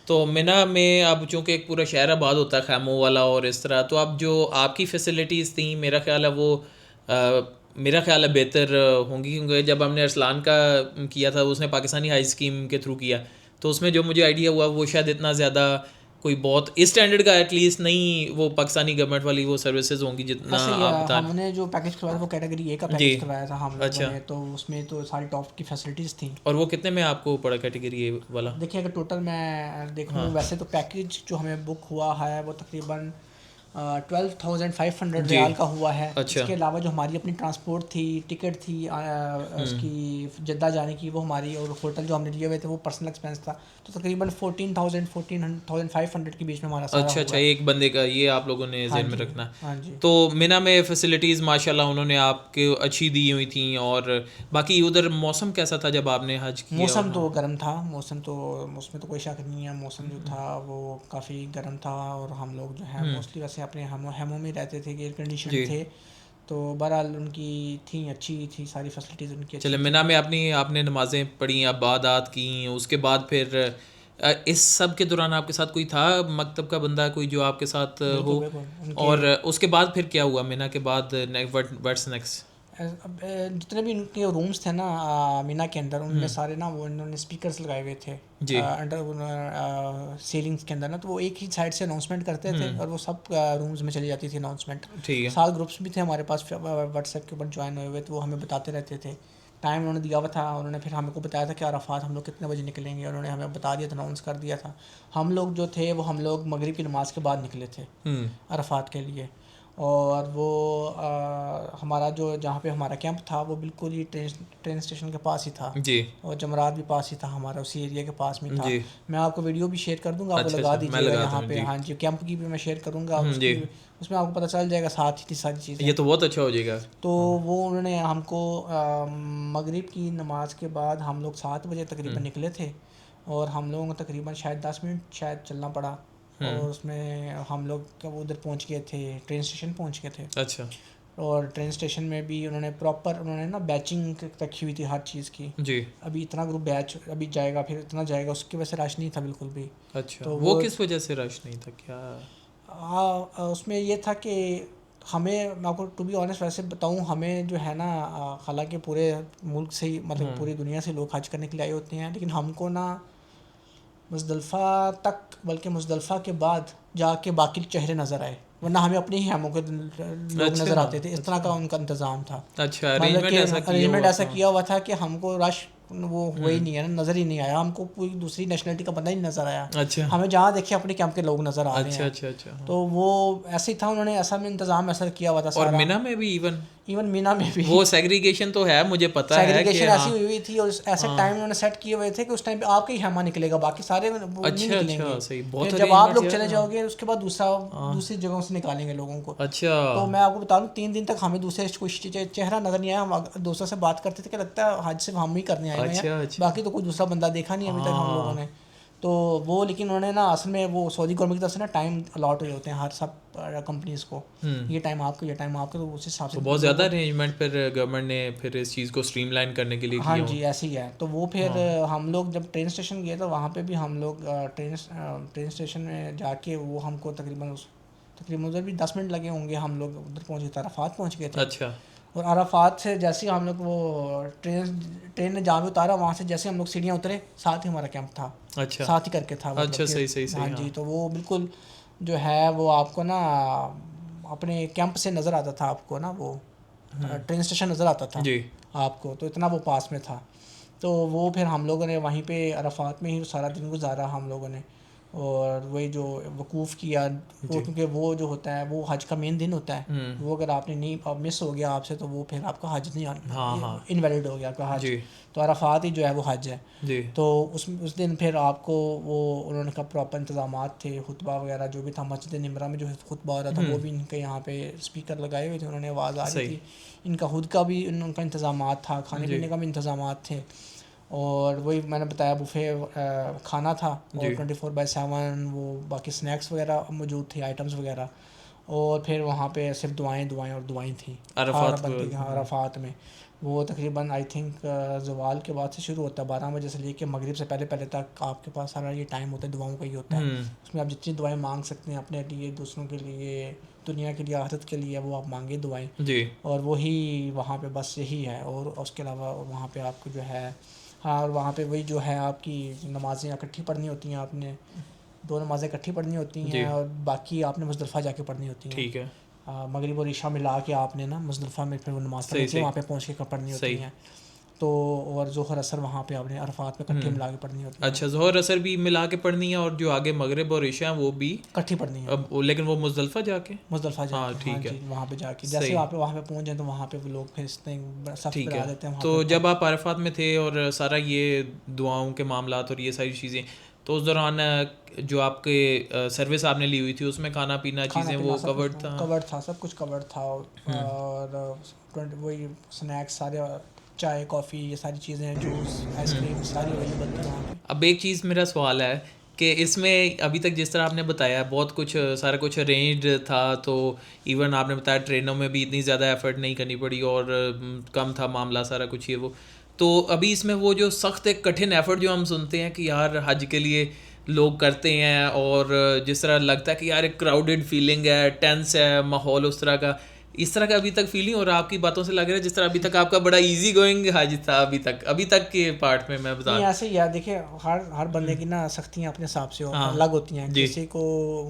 تو مینا میں اب چونکہ ایک پورا شہر آباد ہوتا ہے خیموں والا اور اس طرح، تو اب جو آپ کی فیسلٹیز تھیں میرا خیال ہے وہ بہتر ہوں گی، کیونکہ جب ہم نے ارسلان کا کیا تھا اس نے پاکستانی ہائی اسکیم کے تھرو کیا، تو اس میں جو مجھے آئیڈیا ہوا وہ شاید اتنا زیادہ کوئی بہت اس اسٹینڈرڈ کا ایٹ لیسٹ نہیں وہ پاکستانی گورنمنٹ والی وہ سروسز ہوں گی جتنا آپ بتا. ہم نے جو پیکیج کروایا وہ کیٹیگری اے کا پیکیج کروایا تھا ہم لوگوں نے. تو اس میں تو ساری ٹاپ کی فیسلٹیز تھیں. اور وہ کتنے میں آپ کو پڑا کیٹیگری اے والا؟ دیکھیے اگر ٹوٹل میں دیکھوں ویسے تو پیکیج جو ہمیں بک ہوا ہے وہ تقریباً 12,500 ریال کا ہوا ہے. اس کے علاوہ جو ہماری اپنی ٹرانسپورٹ تھی، ٹکٹ تھی اس کی جدہ جانے کی وہ ہماری، اور ہوٹل جو ہم نے لیے ہوئے تھے وہ پرسنل ایکسپینس تھا. تو تقریباً 14,500 کے بیچ میں ہمارا سارا. اچھا ایک بندے کا، یہ آپ لوگوں نے ذہن میں رکھنا. تو مینا میں فیسلٹیز ماشاءاللہ انہوں نے آپ کے اچھی دی ہوئی تھیں. اور باقی ادھر موسم کیسا تھا جب آپ نے حج کیا؟ موسم تو گرم تھا. موسم تو اس میں تو کوئی شک نہیں ہے. موسم جو تھا وہ کافی گرم تھا. اور ہم لوگ جو ہے موسٹلی ویسے اپنے ہیموں میں رہتے تھے، ایئر کنڈیشن تھے. تو بہرحال ان کی تھیں، اچھی تھی ساری فیسلٹیز ان کی. چلے مینا میں آپ نے نمازیں پڑھیں، عبادات کیں، اس کے بعد پھر اس سب کے دوران آپ کے ساتھ کوئی تھا مکتب کا بندہ کوئی جو آپ کے ساتھ ہو؟ اور اس کے بعد پھر کیا ہوا مینا کے بعد؟ What's next? جتنے بھی ان کے رومز تھے نا مینا کے اندر، ان میں سارے نا وہ انہوں نے اسپیکرز لگائے ہوئے تھے انڈر سیلنگس کے اندر نا. تو وہ ایک ہی سائڈ سے اناؤنسمنٹ کرتے تھے اور وہ سب رومز میں چلی جاتی تھی اناؤنسمنٹ. سال گروپس بھی تھے ہمارے پاس واٹس ایپ کے اوپر جوائن ہوئے ہوئے، تو وہ ہمیں بتاتے رہتے تھے. ٹائم انہوں نے دیا ہوا تھا. انہوں نے پھر ہم کو بتایا تھا کہ عرفات ہم لوگ کتنے بجے نکلیں گے. انہوں نے ہمیں بتا دیا تھا، اناؤنس کر دیا تھا. ہم لوگ جو تھے وہ ہم لوگ مغرب کی نماز کے بعد نکلے تھے عرفات کے لیے. اور وہ ہمارا جو جہاں پہ ہمارا کیمپ تھا وہ بالکل ہی ٹرین اسٹیشن کے پاس ہی تھا. اور جمرات بھی پاس ہی تھا ہمارا، اسی ایریا کے پاس میں تھا. میں آپ کو ویڈیو بھی شیئر کر دوں گا، آپ کو لگا دیجیے گا یہاں پہ. ہاں جی، کیمپ کی بھی میں شیئر کروں گا. اس میں آپ کو پتہ چل جائے گا ساتھ ہی ساری چیزیں. یہ تو بہت اچھا ہو جائے گا. تو وہ انہوں نے ہم کو مغرب کی نماز کے بعد ہم لوگ 7 بجے تقریباً نکلے تھے. اور ہم لوگوں کو تقریباً شاید 10 منٹ شاید چلنا پڑا. اور اس میں ہم لوگ ادھر پہنچ گئے تھے، ٹرین اسٹیشن پہنچ گئے تھے. اچھا. اور ٹرین اسٹیشن میں بھی انہوں نے نا بیچنگ رکھی ہوئی تھی ہر چیز کی. ابھی اتنا گروپ بیچ ابھی جائے گا، پھر اتنا جائے گا. اس کی وجہ سے رش نہیں تھا بالکل بھی. اچھا. تو وہ کس وجہ سے رش نہیں تھا؟ کیا اس میں یہ تھا کہ ہمیں، میں آپ کو ٹو بی آنیسٹ ویسے بتاؤں، ہمیں جو ہے نا حالانکہ پورے ملک سے ہی مطلب پوری دنیا سے لوگ حج کرنے کے لیے آئے ہوتے ہیں، لیکن ہم کو نا مزدلفہ تک، بلکہ مزدلفہ کے بعد جا کے باقی چہرے نظر آئے، ورنہ ہمیں اپنے ہی ہیموں کے لوگ نظر آتے تھے. اس طرح کا ان کا انتظام تھا. اچھا. ارینجمنٹ ایسا کیا ہوا تھا کہ ہم کو رش وہ ہوا ہی نہیں ہے، نظر ہی نہیں آیا. ہم کو کوئی دوسری نیشنلٹی کا بندہ ہی نہیں نظر آیا. ہمیں جہاں دیکھے اپنے کیمپ کے لوگ نظر آ رہے ہیں. تو وہ ایسے ہی تھا، انہوں نے ایسا میں انتظام ایسا کیا ہوا تھا. اور مینا میں بھی ایون مینا میں بھی وہ سیگریگیشن تو ہے, مجھے پتہ ہے کہ سیگریگیشن ایسی ہوئی ہوئی تھی, اور ایسے ٹائم انہوں نے سیٹ کیے ہوئے تھے کہ اس ٹائم پہ آپ کا ہی خیمہ نکلے گا, باقی سارے نہیں نکلیں گے. صحیح, بہت جب آپ لوگ چلے جاؤ گے اس کے بعد دوسری جگہوں سے نکالیں گے لوگوں کو. اچھا, تو میں آپ کو بتا دوں 3 دن تک ہمیں دوسرے کوئی چہرہ نظر نہیں آیا. ہم دوستوں سے بات کرتے تھے کہ لگتا ہے حج صرف ہم ہی کرنے آئے ہوئے ہیں, باقی تو کوئی دوسرا بندہ دیکھا نہیں ابھی تک ہم لوگوں نے. تو وہ لیکن انہوں نے نا اصل میں وہ سعودی گورنمنٹ کی طرف سے نا ٹائم الاٹ ہوئے ہوتے ہیں ہر سب کمپنیز کو, یہ ٹائم آپ کو, یہ ٹائم آپ کو, تو اس حساب سے بہت زیادہ ارینجمنٹ پھر گورنمنٹ نے پھر اس چیز کو اسٹریم لائن کرنے کے لیے کیا. ہاں جی ایسے ہی ہے. تو وہ پھر ہم لوگ جب ٹرین اسٹیشن گئے تو وہاں پہ بھی ہم لوگ ٹرین اسٹیشن میں جا کے وہ ہم کو تقریباً ادھر بھی 10 منٹ لگے ہوں گے. ہم لوگ ادھر پہنچ گئے تھے, عرفات پہنچ گئے تھے. اچھا, اور عرفات سے جیسے ہی ہم لوگ وہ ٹرین نے جہاں بھی اتارا وہاں سے جیسے ہم لوگ سیڑھیاں اترے ساتھ ہی ہمارا کیمپ تھا. اچھا, ساتھ ہی کر کے تھا. اچھا, صحیح. ہاں جی, تو وہ بالکل جو ہے وہ آپ کو نا اپنے کیمپ سے نظر آتا تھا آپ کو نا, وہ ٹرین اسٹیشن نظر آتا تھا جی آپ کو, تو اتنا وہ پاس میں تھا. تو وہ پھر ہم لوگوں نے وہیں پہ عرفات میں ہی سارا دن گزارا ہم لوگوں نے, اور وہی جو وقوف کیا وہ, کیونکہ وہ جو ہوتا ہے وہ حج کا مین دن ہوتا ہے. وہ اگر آپ نے نہیں مس ہو گیا آپ سے تو وہ پھر آپ کا حج نہیں انویلڈ ہو گیا آپ کا حج. تو عرفات ہی جو ہے وہ حج ہے. تو اس دن پھر آپ کو وہ انہوں نے کہا پراپر انتظامات تھے, خطبہ وغیرہ جو بھی تھا, مسجد نمرہ میں جو خطبہ ہو رہا تھا وہ بھی ان کے یہاں پہ اسپیکر لگائے ہوئے تھے, انہوں نے آواز آ رہی تھی. ان کا خود کا بھی ان کا انتظامات تھا, کھانے پینے کا بھی انتظامات تھے. اور وہی میں نے بتایا بوفے کھانا تھا, اور 24/7 وہ باقی اسنیکس وغیرہ موجود تھے, آئٹمس وغیرہ. اور پھر وہاں پہ صرف دعائیں تھیں عرفات میں. وہ تقریباً آئی تھنک زوال کے بعد سے شروع ہوتا ہے, 12 بجے سے لے کے مغرب سے پہلے تک آپ کے پاس سارا یہ ٹائم ہوتا ہے دعاؤں کا ہی ہوتا ہے. اس میں آپ جتنی دعائیں مانگ سکتے ہیں اپنے لیے, دوسروں کے لیے, دنیا کے لیے, آخرت کے لیے, وہ آپ مانگے دعائیں. اور وہی وہاں پہ بس یہی ہے. اور اس کے علاوہ وہاں پہ آپ کو جو ہے اور وہاں پہ وہی جو ہے آپ کی نمازیں اکٹھی پڑھنی ہوتی ہیں, آپ نے 2 نمازیں اکٹھی پڑھنی ہوتی ہیں, اور باقی آپ نے مزدلفہ جا کے پڑھنی ہوتی ہیں. ٹھیک ہے, مغرب اور عشاء ملا کے آپ نے نا مزدلفہ میں پھر وہ نماز پڑھنی تھی, وہاں پہ پہنچ کے پڑھنی ہوتی ہیں. تو اور ظہر اثر وہاں پہ آپ نے عرفات میں اکٹھے ملا کے پڑھنی ہوتی ہے. اچھا, ظہر اثر بھی ملا کے پڑھنی ہے, اور جو آگے مغرب اور عشاء وہ بھی اکٹھی پڑھنی ہے, لیکن وہ مزدلفہ جا کے ٹھیک ہے, وہاں پہ جا کے جیسے آپ وہاں پہ پہنچ جائیں تو وہاں پہ وہ لوگ پھر صف کرا دیتے ہیں. تو جب آپ عرفات میں تھے اور سارا یہ دعاؤں کے معاملات اور یہ ساری چیزیں, تو اس دوران جو آپ کے سروس آپ نے لی ہوئی تھی اس میں کھانا پینا چیزیں وہ کورڈ تھا, سب کچھ کورڈ تھا. اور وہی اسنیکس سارے, چائے کافی یہ ساری چیزیں, جوس آئس کریم ساری اویلیبل تھی وہاں پہ. اب ایک چیز میرا سوال ہے کہ اس میں ابھی تک جس طرح آپ نے بتایا بہت کچھ سارا کچھ ارینجڈ تھا, تو ایون آپ نے بتایا ٹرینوں میں بھی اتنی زیادہ ایفرٹ نہیں کرنی پڑی اور کم تھا معاملہ سارا کچھ یہ وہ. تو ابھی اس میں وہ جو سخت ایک کٹھن ایفرٹ جو ہم سنتے ہیں کہ یار حج کے لیے لوگ کرتے ہیں, اور جس طرح لگتا ہے کہ یار ایک کراؤڈڈ فیلنگ ہے, ٹینس ہے ماحول اس طرح کا ابھی تک فیلنگ, اور آپ کی باتوں سے لگ رہا ہے جس طرح ابھی تک آپ کا بڑا ایزی گوئنگ حج تھا ابھی تک کے پارٹ میں بتا. نہیں ایسے ہی ہے, دیکھیں ہر بندے کی نا سختیاں اپنے حساب سے الگ ہوتی ہیں. کسی کو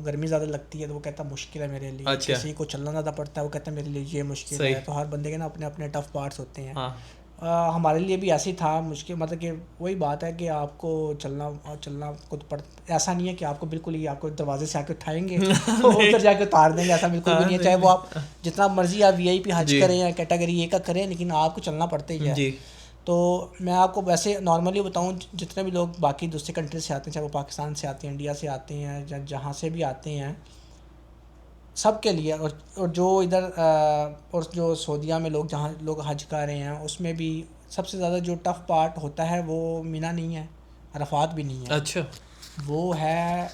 گرمی زیادہ لگتی ہے تو وہ کہتا ہے مشکل ہے میرے لیے, کسی کو چلنا زیادہ پڑتا ہے وہ کہتا ہے میرے لیے یہ مشکل ہے. تو ہر بندے کے نا اپنے اپنے ٹف پارٹس ہوتے ہیں. ہمارے لیے بھی ایسے ہی تھا مشکل, مطلب کہ وہی بات ہے کہ آپ کو چلنا کو ایسا نہیں ہے کہ آپ کو بالکل ہی آپ کو دروازے سے آ کے اٹھائیں گے ادھر جا کے اتار دیں گے, ایسا بالکل بھی نہیں ہے. چاہے وہ آپ جتنا مرضی آپ VIP حج کریں یا کیٹیگری A کا کریں, لیکن آپ کو چلنا پڑتا ہی ہے. تو میں آپ کو ویسے نارملی بتاؤں, جتنے بھی لوگ باقی دوسرے کنٹری سے آتے ہیں, چاہے وہ پاکستان سے آتے ہیں, انڈیا سے آتے ہیں, جہاں سے بھی آتے ہیں, سب کے لیے, اور جو ادھر اور جو سعودیہ میں جہاں لوگ حج کر رہے ہیں اس میں بھی سب سے زیادہ جو ٹف پارٹ ہوتا ہے وہ مینا نہیں ہے, عرفات بھی نہیں ہے. اچھا, وہ ہے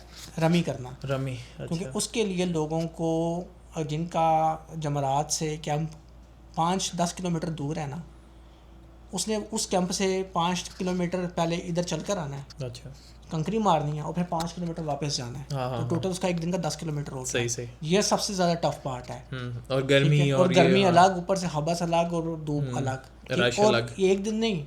رمی کرنا. کیونکہ اس کے لیے لوگوں کو جن کا جمرات سے کیمپ 5-10 کلومیٹر دور ہے نا, اس نے اس کیمپ سے 5 کلومیٹر پہلے ادھر چل کر آنا ہے, اچھا, کنکری مارنی ہے, اور پھر 5 کلومیٹر واپس جانا ہے. تو ٹوٹل اس کا ایک دن کا 10 کلومیٹر ہو گیا. یہ سب سے زیادہ ٹف پارٹ ہے. اور گرمی الگ, اوپر سے حبس الگ, اور دھوپ الگ, اور ایک دن نہیں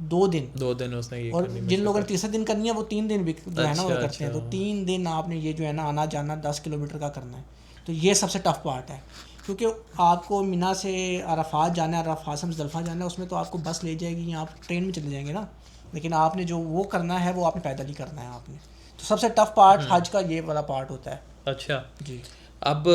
2 دن. اور جن لوگوں نے تیسرے دن کرنی ہے وہ 3 دن بھی جو ہے نا وہ کرتے ہیں. تو 3 دن آپ نے یہ جو ہے نا آنا جانا 10 کلومیٹر کا کرنا ہے. تو یہ سب سے ٹف پارٹ ہے, کیونکہ آپ کو مینا سے عرفات جانا ہے, عرفات سے مزدلفہ جانا ہے, اس میں تو آپ کو بس لے جائے گی یا آپ ٹرین میں چلے جائیں گے نا, لیکن آپ نے جو وہ کرنا ہے وہ آپ نے پیدل ہی کرنا ہے آپ نے. تو سب سے ٹف پارٹ حج کا یہ والا پارٹ ہوتا ہے. اچھا جی. اب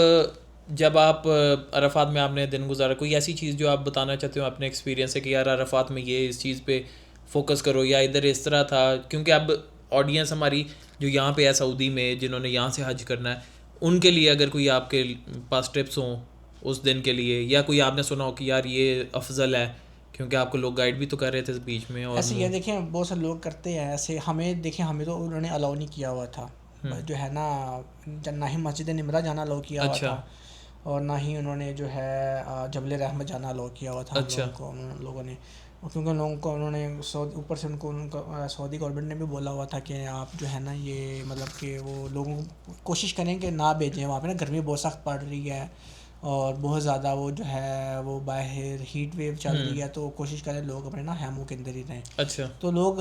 جب آپ عرفات میں آپ نے دن گزارا، کوئی ایسی چیز جو آپ بتانا چاہتے ہو اپنے ایکسپیرینس سے کہ یار عرفات میں یہ اس چیز پہ فوکس کرو، یا ادھر اس طرح تھا؟ کیونکہ اب آڈینس ہماری جو یہاں پہ ہے سعودی میں، جنہوں نے یہاں سے حج کرنا ہے، ان کے لیے اگر کوئی آپ کے پاس ٹپس ہوں اس دن کے لیے، یا کوئی آپ نے سنا ہو کہ یار یہ افضل ہے، کیونکہ آپ کو لوگ گائیڈ بھی تو کر رہے تھے بیچ میں. اور ایسے یہ دیکھیں بہت سے لوگ کرتے ہیں ایسے. ہمیں تو انہوں نے الاؤ نہیں کیا ہوا تھا جو ہے نا، نہ ہی مسجد نمرہ جانا الاؤ کیا ہوا تھا، اور نہ ہی انہوں نے جو ہے جبل رحمت جانا الاؤ کیا ہوا تھا ہم لوگوں نے. کیونکہ لوگوں کو انہوں نے اوپر سے ان کو سعودی گورنمنٹ نے بھی بولا ہوا تھا کہ آپ جو ہے نا یہ مطلب کہ وہ لوگوں کو کوشش کریں کہ نہ بھیجیں وہاں پہ نا، گرمی بہت سخت پڑ رہی ہے اور بہت زیادہ وہ جو ہے وہ باہر ہیٹ ویو چل رہی ہے، تو کوشش کریں لوگ اپنے نا ہیموں کے اندر ہی رہیں. اچھا. تو لوگ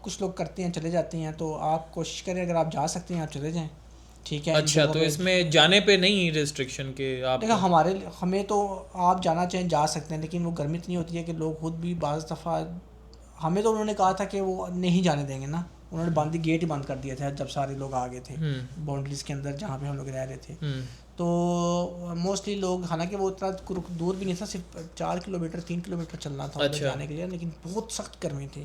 کچھ لوگ کرتے ہیں چلے جاتے ہیں، تو آپ کوشش کریں اگر آپ جا سکتے ہیں آپ چلے جائیں. ٹھیک ہے. اچھا تو اس میں جانے پہ نہیں ریسٹرکشن کہ آپ دیکھیں ہمیں تو آپ جانا چاہیں جا سکتے ہیں، لیکن وہ گرمی اتنی ہوتی ہے کہ لوگ خود بھی بعض دفعہ، ہمیں تو انہوں نے کہا تھا کہ وہ نہیں جانے دیں گے نا، انہوں نے گیٹ ہی بند کر دیا تھا جب سارے لوگ آ گئے تھے باؤنڈریز کے اندر جہاں پہ ہم لوگ رہ رہے تھے. تو موسٹلی لوگ، حالانکہ وہ اتنا دور بھی نہیں تھا، صرف 4 کلومیٹر 3 کلومیٹر چلنا تھا ادھر جانے کے لیے، لیکن بہت سخت گرمی تھی.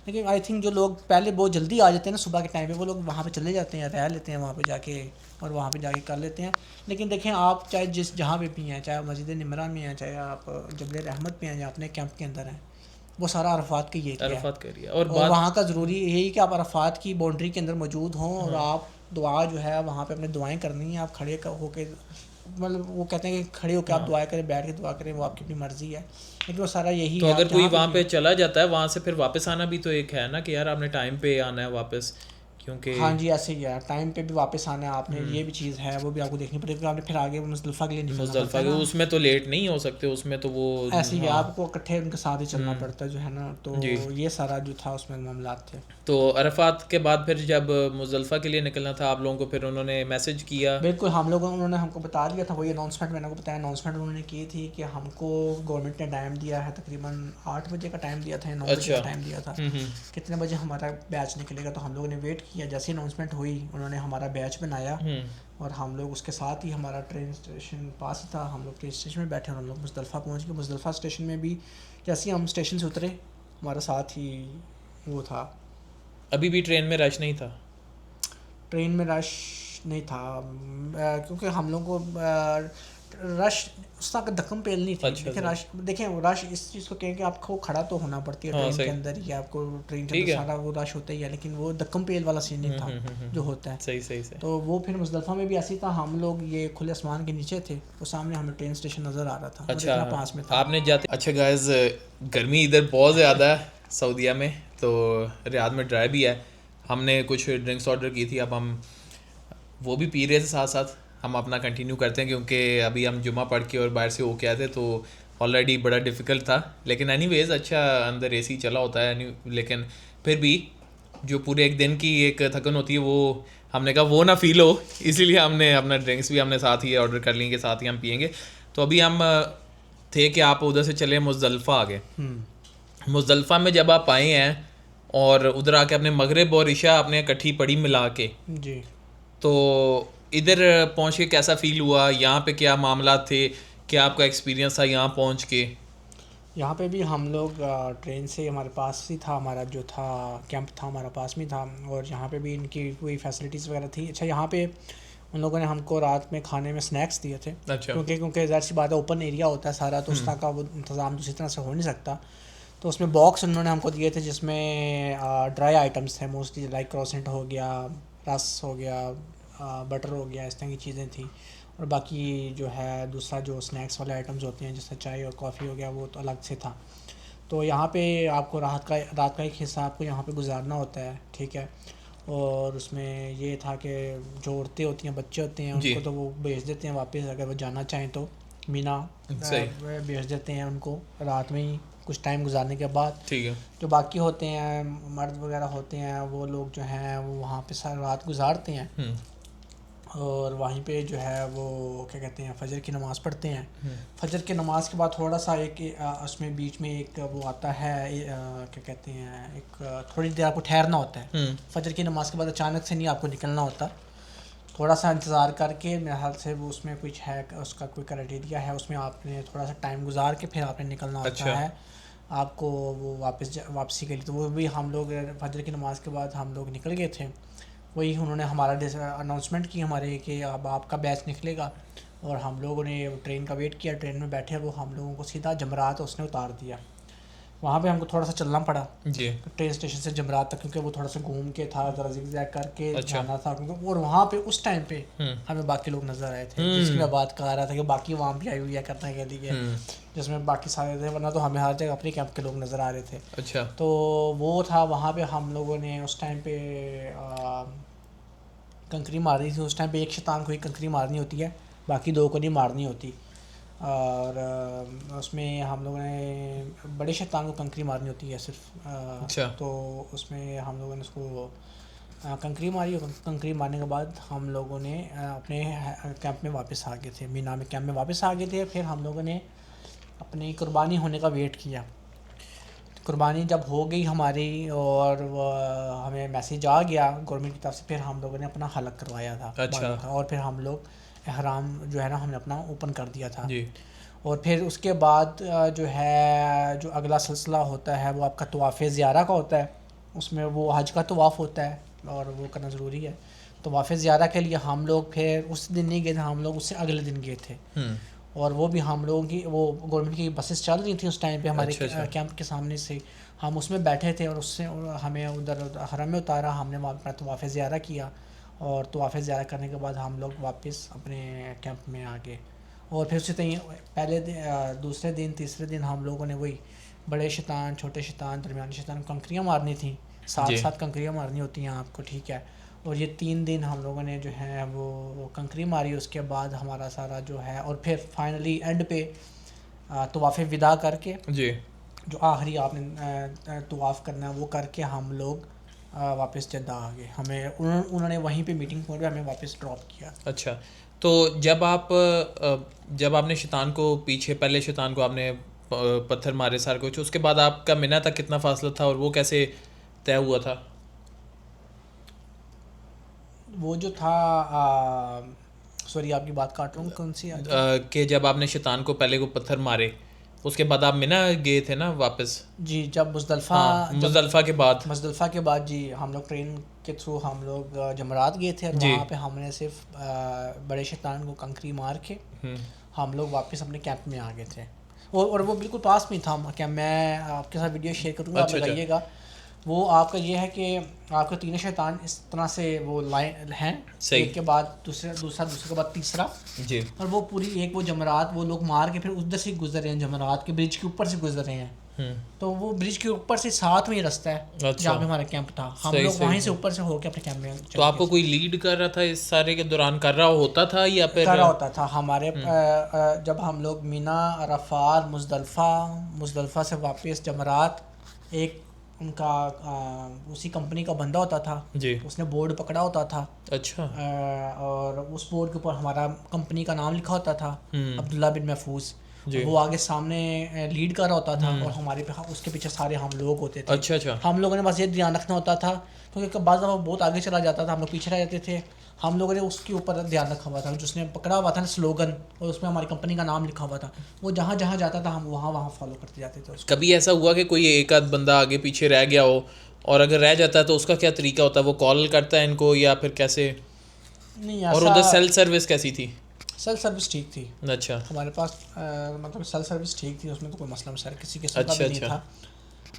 لیکن آئی تھنک جو لوگ پہلے بہت جلدی آ جاتے ہیں نا صبح کے ٹائم پہ، وہ لوگ وہاں پہ چلے جاتے ہیں، رہ لیتے ہیں وہاں پہ جا کے اور وہاں پہ جا کے کر لیتے ہیں. لیکن دیکھیں آپ چاہے جہاں پہ بھی ہیں، چاہے مسجد نمرہ میں ہیں، چاہے آپ جبل رحمت پہ ہیں یا اپنے کیمپ کے اندر ہیں، وہ سارا عرفات کا یہ ہے. اور وہاں کا ضروری یہی کہ آپ عرفات کی باؤنڈری کے اندر موجود ہوں اور آپ دعا جو ہے وہاں پہ اپنے دعائیں کرنی ہیں. آپ کھڑے ہو کے، مطلب وہ کہتے ہیں کہ کھڑے ہو کے آپ دعائیں کریں، بیٹھ کے دعا کریں، وہ آپ کی اپنی مرضی ہے، لیکن وہ سارا یہی ہے. تو اگر کوئی وہاں پہ چلا جاتا ہے، وہاں سے پھر واپس آنا بھی تو ایک ہے نا کہ یار آپ نے ٹائم پہ آنا ہے واپس، کیونکہ ہاں جی ایسے ہی ہے، ٹائم پہ بھی واپس آنا ہے آپ نے، یہ بھی چیز ہے، وہ بھی آپ کو دیکھنی پڑے گی. آپ نے پھر آگے مزدلفہ کے لیے نکلنا پڑتا ہے نا، اس میں تو لیٹ نہیں ہو سکتے، اس میں تو وہ ایسے ہی ہے، آپ کو اکٹھے ان کے ساتھ ہی چلنا پڑتا ہے جو ہے نا. تو یہ سارا جو تھا اس میں معاملات تھے. تو عرفات کے بعد پھر جب مزدلفہ کے لیے نکلنا تھا آپ لوگوں کو، پھر انہوں نے میسج کیا؟ بالکل، انہوں نے ہم کو بتا دیا تھا، وہی اناؤنسمنٹ میں نے کو بتایا، اناؤنسمنٹ انہوں نے کی تھی کہ ہم کو گورنمنٹ نے ٹائم دیا ہے، تقریباً 8 بجے کا ٹائم دیا تھا یا 9 بجے کا ٹائم دیا تھا، کتنے بجے ہمارا بیچ نکلے گا. تو ہم لوگوں نے ویٹ کیا، جیسے اناؤنسمنٹ ہوئی انہوں نے ہمارا بیچ بنایا اور ہم لوگ اس کے ساتھ ہی، ہمارا ٹرین اسٹیشن پاس ہی تھا، ہم لوگ ٹرین اسٹیشن میں بیٹھے اور ہم لوگ مزدلفہ پہنچ گئے. مزدلفہ اسٹیشن میں بھی جیسے ہم اسٹیشن سے اترے ہمارا ساتھ ہی وہ تھا. ابھی بھی ٹرین میں رش نہیں تھا؟ ٹرین میں رش نہیں تھا کیونکہ ہم لوگ کو رش اس طرح کا دکم پیل نہیں تھی. دیکھیں رش اس چیز کو کہیں کہ آپ کو کھڑا تو ہونا پڑتی ہے ٹرین کے اندر ہی، آپ کو ٹرین کے اندر سارا وہ رش ہوتا ہی ہے، لیکن وہ دکم پیل والا سین نہیں تھا جو ہوتا ہے. صحیح. تو وہ پھر مزدلفہ میں بھی ایسی تھا، ہم لوگ یہ کھلے آسمان کے نیچے تھے، وہ سامنے ہمیں ٹرین اسٹیشن نظر آ رہا تھا. اچھا پاس میں تھا آپ نے جاتے. اچھا گائز، گرمی ادھر بہت زیادہ ہے سعودیہ میں، تو ریاض میں ڈرائی بھی ہے. ہم نے کچھ ڈرنکس آرڈر کی تھی، اب ہم وہ بھی پی رہے تھے ساتھ ساتھ. ہم اپنا کنٹینیو کرتے ہیں کیونکہ ابھی ہم جمعہ پڑھ کے اور باہر سے ہو کے آئے تھے، تو آلریڈی بڑا ڈیفیکلٹ تھا. لیکن اینی ویز اچھا اندر اے سی چلا ہوتا ہے، لیکن پھر بھی جو پورے ایک دن کی ایک تھکن ہوتی ہے وہ ہم نے کہا وہ نہ فیل ہو، اسی لیے ہم نے اپنا ڈرنکس بھی ہم نے ساتھ ہی آرڈر کر لیں گے، ساتھ ہی ہم پئیں گے. تو ابھی ہم تھے کہ آپ ادھر سے چلے مزدلفہ آگے. مزدلفہ میں جب آپ آئے ہیں اور ادھر آ کے اپنے مغرب اور عشاء اپنے اکٹھی پڑھی ملا کے، جی، تو ادھر پہنچ کے کیسا فیل ہوا؟ یہاں پہ کیا معاملات تھے؟ کیا آپ کا ایکسپیرینس تھا یہاں پہنچ کے؟ یہاں پہ بھی ہم لوگ ٹرین سے ہمارے پاس ہی تھا، ہمارا جو تھا کیمپ تھا ہمارا پاس میں تھا، اور یہاں پہ بھی ان کی کوئی فیسلٹیز وغیرہ تھی. اچھا یہاں پہ ان لوگوں نے ہم کو رات میں کھانے میں اسنیکس دیے تھے. اچھا. کیونکہ ظاہر سی بات ہے اوپن ایریا ہوتا ہے سارا، تو اس طرح کا وہ انتظام دوسری طرح سے ہو نہیں سکتا. تو اس میں باکس انہوں نے ہم کو دیے تھے جس میں ڈرائی آئٹمس تھے موسٹلی، لائک کروسنٹ ہو گیا، رس ہو گیا، بٹر ہو گیا، اس طرح کی چیزیں تھیں. اور باقی جو ہے دوسرا جو اسنیکس والے آئٹمز ہوتے ہیں جیسے چائے اور کافی ہو گیا، وہ تو الگ سے تھا. تو یہاں پہ آپ کو رات کا ایک حصہ آپ کو یہاں پہ گزارنا ہوتا ہے. ٹھیک ہے. اور اس میں یہ تھا کہ جو عورتیں ہوتی ہیں، بچے ہوتے ہیں، ان کو تو وہ بھیج دیتے ہیں واپس، اگر وہ جانا چاہیں تو مینا بھیج دیتے ہیں ان کو رات میں ہی کچھ ٹائم گزارنے کے بعد. ٹھیک ہے. جو باقی ہوتے ہیں مرد وغیرہ ہوتے ہیں، وہ لوگ جو ہیں وہ وہاں پہ ساری رات گزارتے ہیں، اور وہیں پہ جو ہے وہ کیا کہتے ہیں فجر کی نماز پڑھتے ہیں. فجر کی نماز کے بعد تھوڑا سا ایک اس میں بیچ میں ایک وہ آتا ہے، کیا کہتے ہیں، ایک تھوڑی دیر آپ کو ٹھہرنا ہوتا ہے. فجر کی نماز کے بعد اچانک سے نہیں آپ کو نکلنا ہوتا. تھوڑا سا انتظار کر کے میرے خیال سے وہ اس میں کچھ ہے اس کا کوئی کرائٹیریا ہے, اس میں آپ نے تھوڑا سا ٹائم گزار کے پھر آپ نے نکلنا ہوتا ہے آپ کو وہ واپسی کے لیے. تو وہ بھی ہم لوگ فجر کی نماز کے بعد ہم لوگ نکل گئے تھے. وہی انہوں نے ہمارا اناؤنسمنٹ کی ہمارے کہ اب آپ کا بیچ نکلے گا, اور ہم لوگوں نے ٹرین کا ویٹ کیا. ٹرین میں بیٹھے وہ ہم لوگوں کو سیدھا جمرات اس نے اتار دیا. وہاں پہ ہم کو تھوڑا سا چلنا پڑا جی ٹرین اسٹیشن سے جمرات تک, کیونکہ وہ تھوڑا سا گھوم کے تھا, ذرا زگزیگ کر کے جانا تھا کیونکہ. اور وہاں پہ اس ٹائم پہ ہمیں باقی لوگ نظر آئے تھے, جس کی میں بات کر رہا تھا کہ باقی وہاں بھی آئی ہوئی ہے کرنے کے لیے, جس میں باقی سارے تھے, ورنہ تو ہمیں ہر جگہ اپنے کیمپ کے لوگ نظر آ رہے تھے. اچھا تو وہ تھا وہاں پہ ہم لوگوں نے اس ٹائم پہ کنکری مارنی تھی. اس ٹائم پہ ایک شیطان کو ہی کنکری مارنی ہوتی ہے, باقی دو کو نہیں مارنی ہوتی. اور اس میں ہم لوگوں نے بڑے شیطان کو کنکری مارنی ہوتی ہے صرف. تو اس میں ہم لوگوں نے اس کو کنکری ماری, اور کنکری مارنے کے بعد ہم لوگوں نے اپنے کیمپ میں واپس آ گئے تھے, مینا میں کیمپ میں واپس آ گئے تھے. پھر ہم لوگوں نے اپنی قربانی ہونے کا ویٹ کیا. قربانی جب ہو گئی ہماری اور ہمیں میسیج آ گیا گورنمنٹ کی طرف سے, پھر ہم لوگوں نے اپنا حلق کروایا تھا بالوں کا, اور پھر ہم لوگ احرام جو ہے نا ہم نے اپنا اوپن کر دیا تھا. اور پھر اس کے بعد جو ہے جو اگلا سلسلہ ہوتا ہے وہ آپ کا طواف زیارہ کا ہوتا ہے. اس میں وہ حج کا طواف ہوتا ہے اور وہ کرنا ضروری ہے. طواف زیارہ کے لیے ہم لوگ پھر اس دن نہیں گئے تھے, ہم لوگ اس سے اگلے دن گئے تھے. اور وہ بھی ہم لوگوں کی وہ گورنمنٹ کی بسز چل رہی تھیں اس ٹائم پہ ہمارے کیمپ کے سامنے سے, ہم اس میں بیٹھے تھے, اور اس سے ہمیں ادھر حرم میں اتارا. ہم نے وہاں اپنا طواف زیارہ کیا, اور طواف زیارہ کرنے کے بعد ہم لوگ واپس اپنے کیمپ میں آ گئے. اور پھر اسی طرح پہلے دوسرے دن تیسرے دن ہم لوگوں نے وہی بڑے شیطان چھوٹے شیطان درمیانی شیطان کنکریاں مارنی تھیں, 7 کنکریاں مارنی ہوتی ہیں آپ کو, ٹھیک ہے. اور یہ 3 دن ہم لوگوں نے جو ہے وہ کنکری ماری. اس کے بعد ہمارا سارا جو ہے, اور پھر فائنلی اینڈ پہ طواف وداع کر کے جو آخری آپ نے طواف کرنا ہے وہ کر کے ہم لوگ واپس جدہ آ گئے. ہمیں انہوں نے وہیں پہ میٹنگ پوائنٹ پہ ہمیں واپس ڈراپ کیا. اچھا, تو جب آپ نے شیطان کو پیچھے پہلے شیطان کو آپ نے پتھر مارے سارے کچھ, اس کے بعد آپ کا منہ تک کتنا فاصلہ تھا اور وہ کیسے طے ہوا تھا؟ وہ جو تھا سوری آپ کی بات کاٹ رہا ہوں, کون سی کہ جب آپ نے شیطان کو پہلے کو پتھر مارے اس کے بعد آپ منہ گئے تھے نا واپس؟ جی جب مزدلفہ کے بعد جی ہم لوگ ٹرین کے تھرو ہم لوگ جمرات گئے تھے, اور وہاں پہ ہم نے صرف بڑے شیطان کو کنکری مار کے ہم لوگ واپس اپنے کیمپ میں آ گئے تھے. اور وہ بالکل پاس میں تھا کہ میں آپ کے ساتھ ویڈیو شیئر کروں گا, آپ لگائیے گا. وہ آپ کا یہ ہے کہ آپ کے 3 شیطان اس طرح سے وہ لائن ہیں, ایک کے بعد دوسرا کے بعد تیسرا, اور وہ پوری ایک وہ جمرات وہ لوگ مار کے پھر ادھر سے گزر رہے ہیں, جمرات کے برج کے اوپر سے گزر رہے ہیں. تو وہ برج کے اوپر سے ساتھ میں ہی رستہ ہے جہاں پہ ہمارا کیمپ تھا, ہم لوگ وہیں سے اوپر سے ہو کے اپنے کیمپ میں. تو آپ کو کوئی لیڈ کر رہا تھا اس سارے کے دوران, کر رہا ہوتا تھا یا پھر کر رہا ہوتا تھا؟ ہمارے جب ہم لوگ مینا, عرفات, مزدلفہ سے واپس جمرات, ایک ان کا اسی کمپنی کا بندہ ہوتا تھا, اس نے بورڈ پکڑا ہوتا تھا. اچھا. اور اس بورڈ کے اوپر ہمارا کمپنی کا نام لکھا ہوتا تھا, عبداللہ بن محفوظ. وہ آگے سامنے لیڈ کر رہا ہوتا تھا, اور ہمارے اس کے پیچھے سارے ہم لوگ ہوتے تھے. اچھا. ہم لوگوں نے بس یہ دھیان رکھنا ہوتا تھا, کیونکہ بعض دفعہ بہت آگے چلا جاتا تھا, ہم لوگ پیچھے رہ جاتے تھے. ہم لوگوں نے اس کے اوپر دھیان رکھا ہوا تھا, جس نے پکڑا ہوا تھا نا سلوگن, اور اس میں ہماری کمپنی کا نام لکھا ہوا تھا, وہ جہاں جہاں جاتا تھا ہم وہاں فالو کرتے جاتے تھے. کبھی ایسا ہوا کہ کوئی ایک آدھ بندہ آگے پیچھے رہ گیا ہو, اور اگر رہ جاتا ہے تو اس کا کیا طریقہ ہوتا ہے؟ وہ کال کرتا ہے ان کو یا پھر کیسے؟ نہیں, اور ادھر سیل سروس کیسی تھی؟ سیل سروس ٹھیک تھی. اچھا. ہمارے پاس مطلب سیل سروس ٹھیک تھی, اس میں تو کوئی مسئلہ مسائل کسی قسم کا بھی نہیں تھا.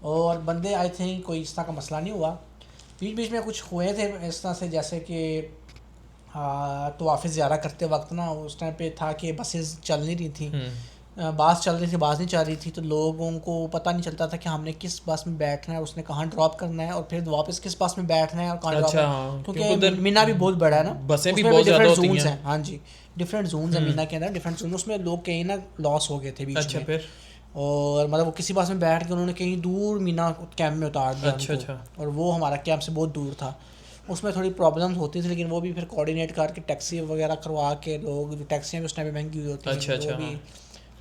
اور بندے آئی تھنک کوئی اس طرح کا مسئلہ نہیں ہوا. بیچ میں کچھ ہوئے تھے اس طرح سے, جیسے کہ طواف زیارہ کرتے وقت نا اس ٹائم پہ تھا کہ بسیں چل نہیں رہی تھیں, بعض چل رہی تھی بعض نہیں چل رہی تھی, تو لوگوں کو پتہ نہیں چلتا تھا کہ ہم نے کس بس میں بیٹھنا ہے, اس نے کہاں ڈراپ کرنا ہے, اور پھر واپس کس بس میں بیٹھنا ہے اور کہاں ڈراپ کرنا ہے, کیونکہ مینا بھی بہت بڑا ہے نا, بسیں بھی بہت زیادہ ہوتی ہیں. ہاں جی, ڈفرینٹ زونز ہیں مینا کے اندر, ڈفرینٹ زون. اس میں لوگ کہیں نا لاس ہو گئے تھے بیچ میں. پھر اور مطلب وہ کسی بس میں بیٹھ کے انہوں نے کہیں دور مینا کیمپ میں اتار دیا, اور وہ ہمارا کیمپ سے بہت دور تھا. اس میں تھوڑی پرابلمس ہوتی تھی, لیکن وہ بھی پھر کوآرڈینیٹ کر کے ٹیکسی وغیرہ کروا کے, لوگ ٹیکسیاں بھی اس ٹائم پہ مہنگی ہوئی ہوتی ہیں, وہ بھی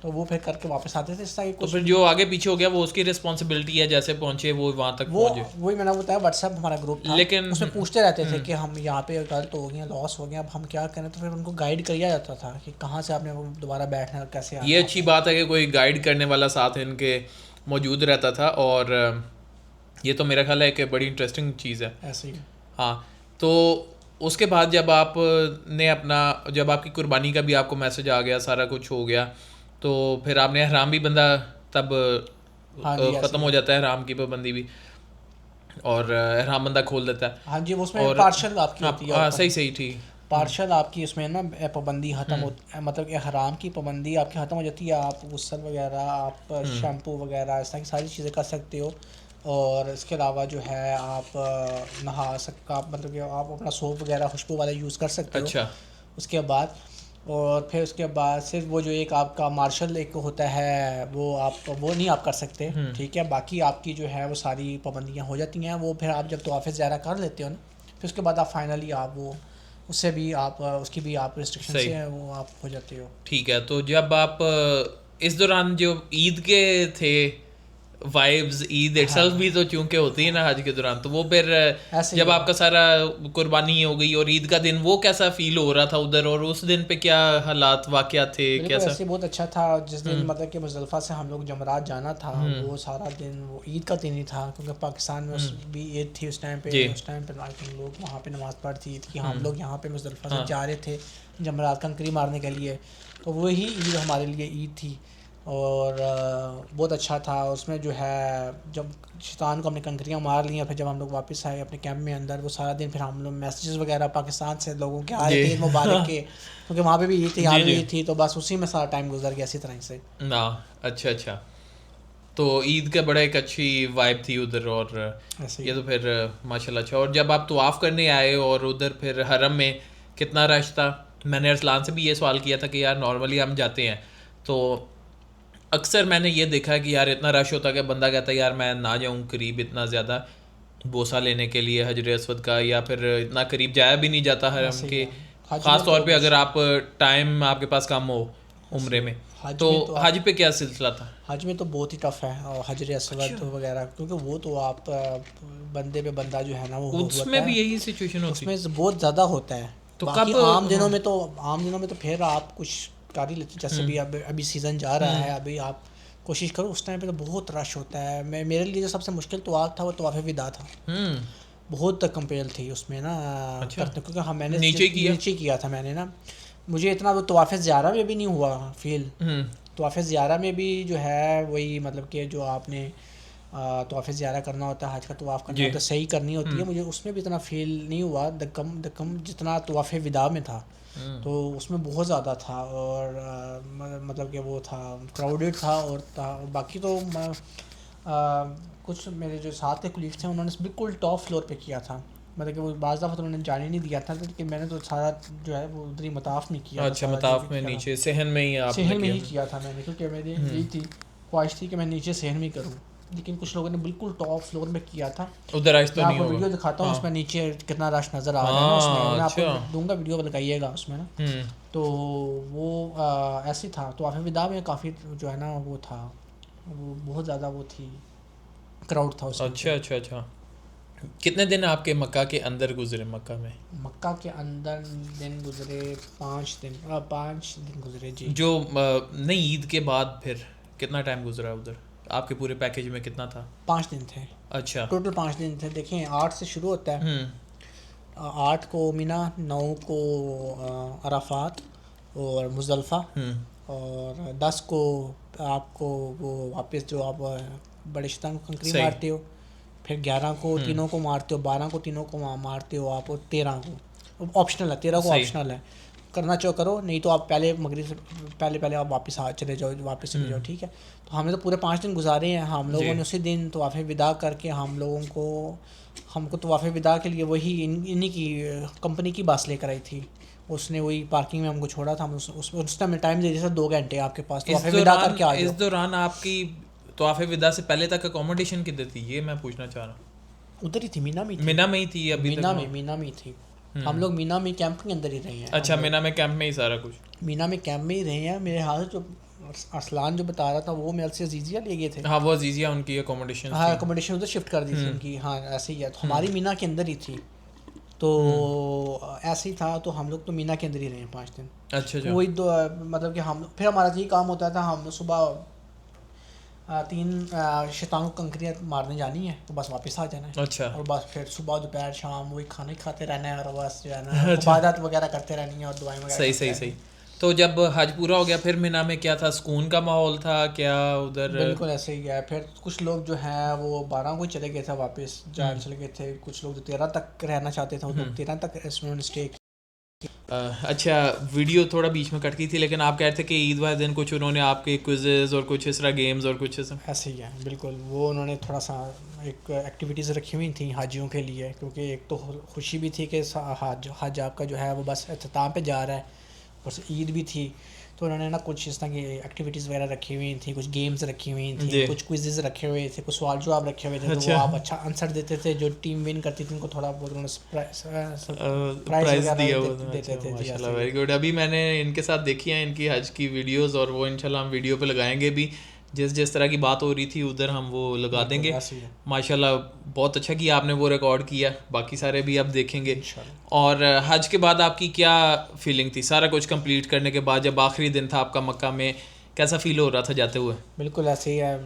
تو وہ پھر کر کے واپس آتے تھے. اس طرح تو پھر جو آگے پیچھے ہو گیا وہ اس کی رسپانسبلٹی ہے, جیسے پہنچے وہ وہاں تک پہنچے. وہی میں نے بتایا واٹس ایپ ہمارا گروپ تھا, لیکن اس میں پوچھتے رہتے تھے کہ ہم یہاں پہ غلط ہو گئے ہیں, لاس ہو گئے, اب ہم کیا کریں. تو پھر ان کو گائیڈ کیا جاتا تھا کہ کہاں سے آپ نے دوبارہ بیٹھنا ہے, کیسے آنا. یہ اچھی بات ہے کہ کوئی گائیڈ کرنے والا ساتھ ان کے موجود رہتا تھا, اور یہ تو میرا خیال ہے کہ بڑی انٹرسٹنگ چیز ہے. ایسے ہی. ہاں, تو اس کے بعد جب آپ نے جب آپ کی قربانی کا بھی آپ کو میسج آ گیا, سارا کچھ ہو گیا, تو پھر آپ نے احرام بھی بندہ تب ختم ہو جاتا ہے, احرام کی پابندی بھی, اور احرام بندہ کھول دیتا ہے. ہاں جی, اس میں پارشل آپ کی ہوتی ہے. صحیح ٹھیک. پارشل آپ کی اس میں نا پابندی ختم ہوتی, مطلب کہ احرام کی پابندی آپ کی ختم ہو جاتی ہے. آپ غسل وغیرہ, آپ شیمپو وغیرہ, اس طرح کی ساری چیزیں کر سکتے ہو. اور اس کے علاوہ جو ہے آپ نہا مطلب کہ آپ اپنا سوپ وغیرہ خوشبو والا یوز کر سکتے ہو. اچھا. اس کے بعد اور پھر اس کے بعد صرف وہ جو ایک آپ کا مارشل ایک ہوتا ہے وہ نہیں آپ کر سکتے, ٹھیک ہے. باقی آپ کی جو ہے وہ ساری پابندیاں ہو جاتی ہیں. وہ پھر آپ جب طواف زیارہ کر لیتے ہو نا, پھر اس کے بعد آپ فائنلی آپ وہ اس سے بھی آپ اس کی بھی آپ ریسٹرکشن سے وہ آپ ہو جاتے ہو. ٹھیک ہے. تو جب آپ اس دوران جو عید کے تھے وائبز, عید اٹ سیلف بھی تو چونکہ ہوتی ہے نا حج کے دوران, تو وہ پھر جب آپ کا سارا قربانی ہو گئی اور عید کا دن, وہ کیسا فیل ہو رہا تھا ادھر, اور اس دن پہ کیا حالات واقعات تھے, کیسا؟ ایسے بہت اچھا تھا. جس دن مطلب کہ مزدلفہ سے ہم لوگ جمرات جانا تھا, وہ سارا دن وہ عید کا دن ہی تھا, کیونکہ پاکستان میں بھی عید تھی اس ٹائم پہ. اس ٹائم پہ ہم لوگ وہاں پہ نماز پڑھتی عید کی, ہم لوگ یہاں پہ مزدلفہ سے جا رہے تھے جمرات کنکری مارنے کے لیے. تو وہی عید ہمارے لیے عید تھی, اور بہت اچھا تھا. اس میں جو ہے جب شیطان کو ہم نے کنکریاں مار لیں, پھر جب ہم لوگ واپس آئے اپنے کیمپ میں اندر, وہ سارا دن پھر ہم لوگ میسیجز وغیرہ پاکستان سے لوگوں کے آ رہے تھے عید مبارک کے, کیونکہ وہاں پہ بھی عید تھی, یہاں بھی عید تھی, تو بس اسی میں سارا ٹائم گزر گیا اسی طرح سے. اچھا. تو عید کا بڑا ایک اچھی وائب تھی ادھر, اور یہ تو پھر ماشاء اللہ اچھا. اور جب آپ طواف کرنے آئے اور ادھر پھر حرم میں کتنا رش تھا؟ میں نے ارسلان سے بھی یہ سوال کیا تھا کہ یار نارملی ہم جاتے ہیں تو اکثر میں نے یہ دیکھا ہے کہ یار اتنا رش ہوتا ہے کہ بندہ کہتا ہے یار میں نہ جاؤں قریب اتنا زیادہ بوسہ لینے کے لیے حجر اسود کا, یا پھر اتنا قریب جایا بھی نہیں جاتا حرم کے, خاص طور پہ اگر آپ ٹائم آپ کے پاس کم ہو عمرے میں. تو حج پہ کیا سلسلہ تھا؟ حج میں تو بہت ہی ٹف ہے, اور حجر اسود وغیرہ, کیونکہ وہ تو آپ بندے پہ بندہ جو ہے نا وہ اس میں بھی یہی سچویشن ہوتی ہے, اس میں بہت زیادہ ہوتا ہے. تو باقی عام دنوں میں تو پھر آپ کچھ کر ہی لیتے, جیسے بھی ابھی سیزن جا رہا ہے, ابھی آپ کوشش کرو. اس ٹائم پہ تو بہت رش ہوتا ہے. میرے لیے جو سب سے مشکل طواف تھا وہ طواف وداع تھا. بہت کمپیل تھی اس میں نا, کیونکہ میں نے نیچے کیا تھا میں نے نا. مجھے اتنا وہ طواف زیارہ میں بھی نہیں ہوا فیل. طواف زیارہ میں بھی جو ہے وہی مطلب کہ جو آپ نے طواف زیارہ کرنا ہوتا ہے, حج کا طواف کرنا ہوتا ہے, صحیح کرنی ہوتی ہے. مجھے اس میں بھی اتنا فیل نہیں ہوا دکم جتنا طواف وداع میں تھا. تو اس میں بہت زیادہ تھا, اور مطلب کہ وہ تھا کراؤڈیڈ تھا. اور باقی تو کچھ میرے جو ساتھ کے کولیگس تھے انہوں نے بالکل ٹاپ فلور پہ کیا تھا, مطلب کہ وہ بعض دفعہ تو انہوں نے جانے نہیں دیا تھا, لیکن میں نے تو سارا جو ہے وہ ادھر ہی مطاف میں کیا. اچھا, مطاف میں نیچے صحن میں ہی آپ صحن میں ہی کیا تھا میں نے, کیونکہ میری یہی تھی خواہش تھی کہ میں نیچے صحن میں ہی کروں. لیکن کچھ لوگوں نے بالکل ٹاپ فلور میں کیا تھا. ادھر رش تو نہیں ہوگا, ویڈیو دکھاتا ہوں اس میں نیچے کتنا رش نظر آ رہا ہے نا. اس میں آپ کو دوں گا ویڈیو لگائیے گا اس میں نا. تو وہ ایسے تھا. تو طواف وداع میں کافی جو ہے نا وہ تھا, وہ بہت زیادہ وہ تھی, کراؤڈ تھا اس میں. اچھا. کتنے دن آپ کے مکہ کے اندر گزرے؟ مکہ کے اندر دن گزرے 5 دن گزرے جی. جو نہیں عید کے بعد پھر کتنا ٹائم گزرا ادھر آپ کے پورے پیکیج میں کتنا تھا؟ 5 دن تھے. اچھا, ٹوٹل 5 دن تھے. دیکھیں 8 سے شروع ہوتا ہے, 8 کو مینا, 9 کو عرفات اور مزدلفہ, اور 10 کو آپ کو وہ واپس جو آپ بڑے شیطان کو کنکری مارتے ہو, پھر 11 کو تینوں کو مارتے ہو, 12 کو تینوں کو مارتے ہو آپ, اور 13 کو آپشنل ہے, 13 کو آپشنل ہے, کرنا چاہو کرو, نہیں تو آپ پہلے مغرب سے پہلے آپ واپس چلے جاؤ, ٹھیک ہے. تو ہم نے تو پورے 5 دن گزارے ہیں. ہم لوگوں نے اسی دن طواف وداع کر کے ہم کو طواف وداع کے لیے وہی انہی کی کمپنی کی بس لے کر آئی تھی. اس نے وہی پارکنگ میں ہم کو چھوڑا تھا. اس ٹائم دے دیا تھا 2 گھنٹے آپ کے پاس, طواف وداع کر کے آ جاؤ. اس دوران آپ کی طواف وداع سے پہلے تک اکوموڈیشن کدھر تھی, یہ میں پوچھنا چاہ رہا ہوں. ادھر ہی تھی, مینا میں ہی تھی. ابھی مینا میں تھی. ہم لوگ مینا میں کیمپ کے اندر ہی رہے ہیں. اچھا, مینا میں کیمپ میں ہی سارا کچھ, مینا میں کیمپ میں ہی رہے ہیں. میرے حال جو ارسلان جو بتا رہا تھا وہ میل سے عزیزیہ لے گئے تھے. ہاں وہ عزیزیہ ان کی اکوموڈیشن ہاں اکوموڈیشن ادھر شفٹ کر دی تھی ان کی. ہاں ایسے ہی ہے. تو ہماری مینا کے اندر ہی تھی تو ایسے ہی تھا. تو ہم لوگ تو مینا کے اندر ہی رہے 5 دن. اچھا اچھا. وہی مطلب کہ ہم پھر ہمارا یہی کام ہوتا تھا, ہم صبح 3 شیطان کو کنکریاں مارنے جانی ہے تو بس واپس آ جانا ہے. اچھا. اور بس پھر صبح دوپہر شام وہی کھانا ہی کھاتے رہنا ہے اور بس جو ہے نا عبادت وغیرہ کرتے رہنی ہے اور دعائیں وغیرہ. صحیح صحیح صحیح. تو جب حج پورا ہو گیا پھر مینا میں کیا تھا, سکون کا ماحول تھا کیا ادھر؟ بالکل ایسے ہی ہے. پھر کچھ لوگ جو ہیں وہ 12 کو چلے گئے تھے واپس جان چلے گئے تھے. کچھ لوگ جو 13 تک رہنا چاہتے تھے وہ لوگ 13 تک انہوں نے اسٹے. اچھا ویڈیو تھوڑا بیچ میں کٹ گئی تھی لیکن آپ کہہ رہے تھے کہ عید والے دن کچھ انہوں نے آپ کے کوئزز اور کچھ اس طرح گیمز اور کچھ ایسے ہی ہے. بالکل وہ انہوں نے تھوڑا سا ایک ایکٹیویٹیز رکھی ہوئی تھیں حاجیوں کے لیے, کیونکہ ایک تو خوشی بھی تھی کہ حج آپ کا جو ہے وہ بس اختتام پہ جا رہا ہے, اور عید بھی تھی. تو انہوں نے نا کچھ اس طرح کی ایکٹیویٹیز وغیرہ رکھی ہوئی تھیں, کچھ گیمز رکھی ہوئی تھیں, کچھ کوئزز رکھے ہوئے تھے, کچھ سوال جواب رکھے ہوئے تھے. تو وہ آپ اچھا آنسر دیتے تھے, جو ٹیم ون کرتی تھی ان کو تھوڑا بہت انہوں نے پرائز دیا دیتے تھے. ماشاءاللہ ویری گڈ. ابھی میں نے ان کے ساتھ دیکھی ہیں ان کی حج کی ویڈیوز, اور وہ انشاءاللہ ہم ویڈیو پہ لگائیں گے بھی. جس طرح کی بات ہو رہی تھی ادھر ہم وہ لگا دیں گے. ماشاءاللہ بہت اچھا کیا آپ نے وہ ریکارڈ کیا, باقی سارے بھی آپ دیکھیں گے. اور حج کے بعد آپ کی کیا فیلنگ تھی سارا کچھ کمپلیٹ کرنے کے بعد, جب آخری دن تھا آپ کا مکہ میں, کیسا فیل ہو رہا تھا جاتے ہوئے؟ بالکل ایسے ہی ہے.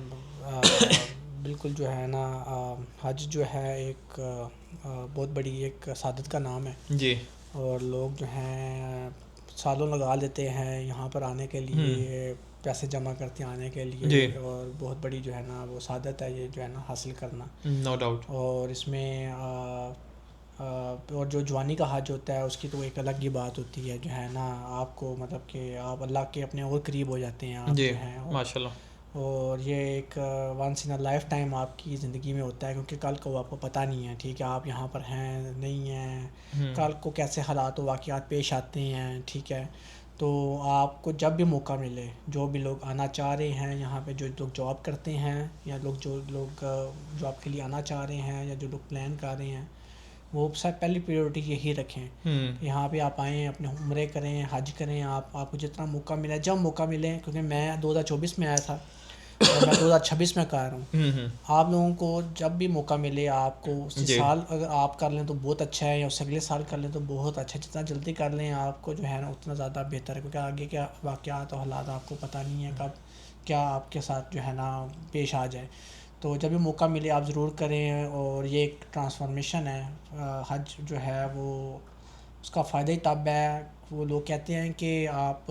بالکل جو ہے نا حج جو ہے ایک بہت بڑی ایک سعادت کا نام ہے جی. اور لوگ جو ہیں سالوں لگا لیتے ہیں یہاں پر آنے کے لیے, پیسے جمع کرتے ہیں آنے کے لیے, اور بہت بڑی جو ہے نا وہ سعادت ہے یہ جو ہے نا حاصل کرنا. No doubt. اور اس میں اور جو جوانی کا حج ہوتا ہے اس کی تو ایک الگ ہی بات ہوتی ہے جو ہے نا, آپ کو مطلب کہ آپ اللہ کے اپنے اور قریب ہو جاتے ہیں آپ جو ہیں ماشاءاللہ. اور یہ ایک once in a lifetime آپ کی زندگی میں ہوتا ہے, کیونکہ کل کو آپ کو پتہ نہیں ہے. ٹھیک ہے آپ یہاں پر ہیں نہیں ہیں, کل کو کیسے حالات و واقعات پیش آتے ہیں. ٹھیک ہے تو آپ کو جب بھی موقع ملے, جو بھی لوگ آنا چاہ رہے ہیں یہاں پہ, جو لوگ جاب کرتے ہیں یا جو لوگ جاب کے لیے آنا چاہ رہے ہیں یا جو لوگ پلان کر رہے ہیں, وہ سب پہلی پریورٹی یہی رکھیں. یہاں پہ آپ آئیں, اپنے عمرے کریں, حج کریں. آپ کو جتنا موقع ملے, جب موقع ملے, کیونکہ میں 2024 میں آیا تھا اور میں 2026 میں کر رہا ہوں. آپ لوگوں کو جب بھی موقع ملے, آپ کو اسی سال اگر آپ کر لیں تو بہت اچھا ہے, یا اس اگلے سال کر لیں تو بہت اچھا ہے. جتنا جلدی کر لیں آپ کو جو ہے نا اتنا زیادہ بہتر ہے, کیونکہ آگے کیا واقعات اور حالات آپ کو پتہ نہیں ہے کب کیا آپ کے ساتھ جو ہے نا پیش آ جائے. تو جب بھی موقع ملے آپ ضرور کریں. اور یہ ایک ٹرانسفارمیشن ہے حج جو ہے, وہ اس کا فائدہ ہی تب ہے. وہ لوگ کہتے ہیں کہ آپ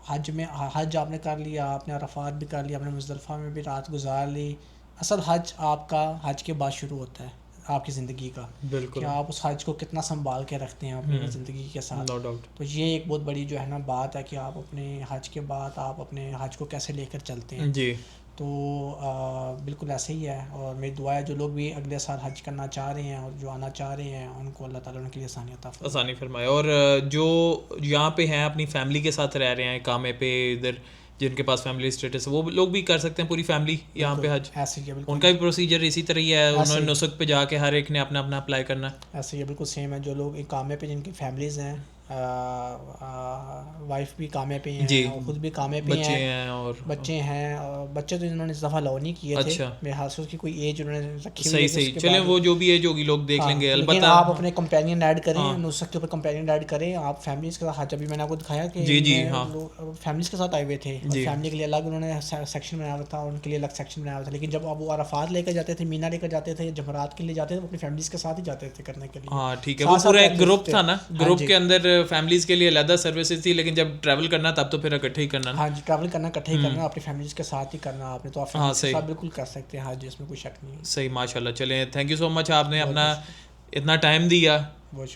حج آپ نے کر لیا, آپ نے عرفات بھی کر لیا, آپ نے مزدلفہ میں بھی رات گزار لی. اصل حج آپ کا حج کے بعد شروع ہوتا ہے آپ کی زندگی کا. بالکل. کہ آپ اس حج کو کتنا سنبھال کے رکھتے ہیں اپنی زندگی کے ساتھ. تو یہ ایک بہت بڑی جو ہے نا بات ہے کہ آپ اپنے حج کے بعد آپ اپنے حج کو کیسے لے کر چلتے ہیں. جی. تو بالکل ایسے ہی ہے. اور میری دعا ہے جو لوگ بھی اگلے سال حج کرنا چاہ رہے ہیں اور جو آنا چاہ رہے ہیں ان کو اللہ تعالیٰ ان کے لیے آسانی فرمائے. اور جو یہاں پہ ہیں اپنی فیملی کے ساتھ رہ رہے ہیں کامے پہ ادھر, جن کے پاس فیملی اسٹیٹس ہے, وہ لوگ بھی کر سکتے ہیں پوری فیملی یہاں پہ حج. ایسے ہی ہے. ان کا بھی پروسیجر اسی طرح ہی ہے, انہوں نے نسک پہ جا کے ہر ایک نے اپنا اپنا اپلائی کرنا ہے. ایسے ہی ہے, بالکل سیم ہے. جو لوگ کامے پہ جن کی فیملیز ہیں, وائف بھی کامے پہ ہیں اور خود بھی کامے پہ ہیں, اور بچے ہیں. اور بچے تو انہوں نے اس دفعہ لاؤ نہیں کیے تھے میرے حال سے, اس کی کوئی ایج انہوں نے رکھی ہوئی ہے. صحیح چلیں, وہ جو بھی ایج ہوگی لوگ دیکھ لیں گے. البتہ آپ اپنے کمپینین ایڈ کریں, نسخ کے اوپر کمپینین ایڈ کریں آپ فیملیز کے ساتھ. ابھی میں نے آپ کو دکھایا کہ فیملیز کے ساتھ آئے ہوئے تھے, فیملی کے لیے الگ انہوں نے سیکشن بنایا ہوا تھا, ان کے لیے الگ سیکشن بنایا ہوا تھا. لیکن جب اب وہ عرفات لے کر جاتے تھے, مینا لے کر جاتے تھے, جمرات کے لیے جاتے تھے, وہ اپنی فیملیز کے ساتھ ہی جاتے تھے کرنے کے لیے. ہاں ٹھیک ہے. وہ پورا ایک گروپ تھا نا, گروپ کے اندر فیملیز کے لیے علیحدہ سروسز تھی, لیکن جب ٹریول کرنا تب تو پھر اکٹھے ہی کرنا. ہاں جی, ٹریول کرنا اکٹھے ہی کرنا, اپنی فیملیز کے ساتھ ہی کرنا آپ نے. تو آپ فیملیز کے ساتھ بالکل کر سکتے ہیں. ہاں جی, اس میں کوئی شک نہیں ہے. صحیح ماشاء اللہ. چلیں تھینک یو سو مچ, آپ نے اپنا اتنا ٹائم دیا,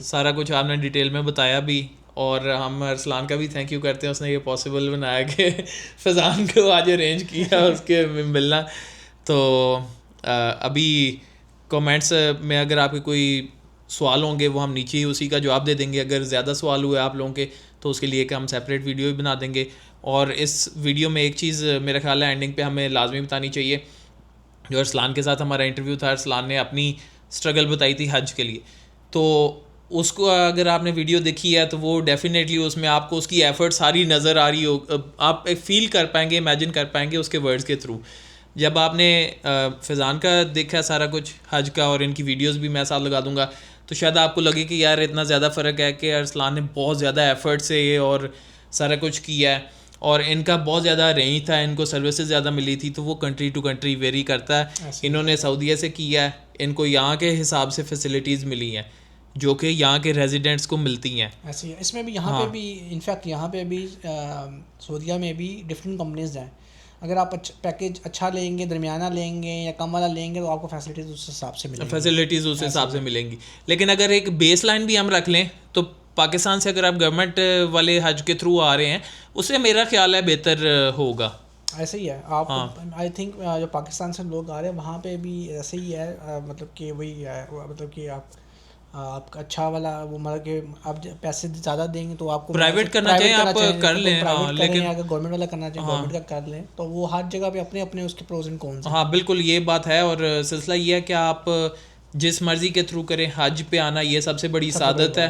سارا کچھ آپ نے ڈیٹیل میں بتایا بھی. اور ہم ارسلان کا بھی تھینک یو کرتے ہیں, اس نے یہ پاسبل بنایا کہ فضان کو آج ارینج کیا اس کے ملنا. تو ابھی کومنٹس میں اگر آپ کے کوئی سوال ہوں گے وہ ہم نیچے ہی اسی کا جواب دے دیں گے. اگر زیادہ سوال ہوئے آپ لوگوں کے تو اس کے لیے کہ ہم سیپریٹ ویڈیو بھی بنا دیں گے. اور اس ویڈیو میں ایک چیز میرا خیال ہے اینڈنگ پہ ہمیں لازمی بتانی چاہیے. جو ارسلان کے ساتھ ہمارا انٹرویو تھا, ارسلان نے اپنی اسٹرگل بتائی تھی حج کے لیے, تو اس کو اگر آپ نے ویڈیو دیکھی ہے تو وہ ڈیفینیٹلی اس میں آپ کو اس کی ایفرٹ ساری نظر آ رہی ہو, آپ فیل کر پائیں گے, امیجن کر پائیں گے اس کے ورڈز کے تھرو. جب آپ نے فیضان کا دیکھا سارا کچھ حج کا, اور ان کی ویڈیوز بھی میں ساتھ لگا دوں گا, تو شاید آپ کو لگے کہ یار اتنا زیادہ فرق ہے کہ ارسلان نے بہت زیادہ ایفرٹ سے یہ اور سارا کچھ کیا ہے, اور ان کا بہت زیادہ رینج تھا, ان کو سروسز زیادہ ملی تھی. تو وہ کنٹری ٹو کنٹری ویری کرتا ہے. انہوں نے سعودیہ سے کیا ہے, ان کو یہاں کے حساب سے فیسلٹیز ملی ہیں جو کہ یہاں کے ریزیڈنٹس کو ملتی ہیں. ایسے ہی اس میں بھی یہاں پہ بھی انفیکٹ یہاں پہ بھی سعودیہ میں بھی ڈفرینٹ کمپنیز ہیں. اگر آپ پیکیج اچھا لیں گے, درمیانہ لیں گے یا کم والا لیں گے تو آپ کو فیسلٹیز اس حساب سے ملیں گی. فیسلٹیز اس حساب سے ملیں گی. لیکن اگر ایک بیس لائن بھی ہم رکھ لیں تو پاکستان سے اگر آپ گورنمنٹ والے حج کے تھرو آ رہے ہیں, اس سے میرا خیال ہے بہتر ہوگا. ایسے ہی ہے. آپ آئی تھنک جو پاکستان سے لوگ آ رہے ہیں وہاں پہ بھی ایسے ہی ہے, مطلب کہ وہی ہے, مطلب کہ آپ کا اچھا والا وہ, مطلب کہ آپ پیسے زیادہ دیں گے تو آپ کو پرائیویٹ کرنا چاہیں آپ کر لیں, لیکن اگر گورنمنٹ والا کرنا چاہیں گورنمنٹ کا کر لیں. تو وہ ہر جگہ پہ اپنے اپنے اس کے پروز اینڈ کونس ہیں. ہاں بالکل یہ بات ہے. اور سلسلہ یہ ہے کہ آپ جس مرضی کے تھرو کریں, حج پہ آنا یہ سب سے بڑی سعادت ہے.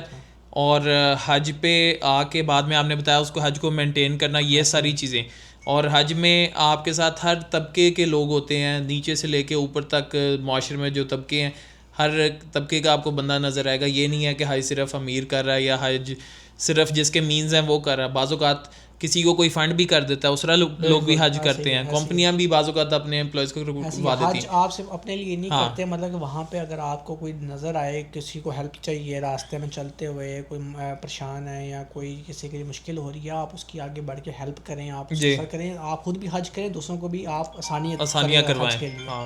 اور حج پہ آ کے بعد میں آپ نے بتایا اس کو حج کو مینٹین کرنا, یہ ساری چیزیں. اور حج میں آپ کے ساتھ ہر طبقے کے لوگ ہوتے ہیں, نیچے سے لے کے اوپر تک. معاشرے میں جو طبقے ہیں ہر طبقے کا آپ کو بندہ نظر آئے گا. یہ نہیں ہے کہ حج صرف امیر کر رہا ہے یا حج صرف جس کے مینز ہیں وہ کر رہا ہے. بعض اوقات کسی کو کوئی فنڈ بھی کر دیتا ہے, اس طرح لوگ بھی حج کرتے ہیں. کمپنیاں بھی بعض اوقات اپنے امپلائیز کو رکوا دیتی ہیں. آپ صرف اپنے لیے نہیں کرتے, مطلب کہ وہاں پہ اگر آپ کو کوئی نظر آئے, کسی کو ہیلپ چاہیے راستے میں چلتے ہوئے, کوئی پریشان ہے یا کوئی کسی کے لیے مشکل ہو رہی ہے, آپ اس کی آگے بڑھ کے ہیلپ کریں, آپ سفر کریں, آپ خود بھی حج کریں, دوسروں کو بھی آپ آسانیاں کروائیں. ہاں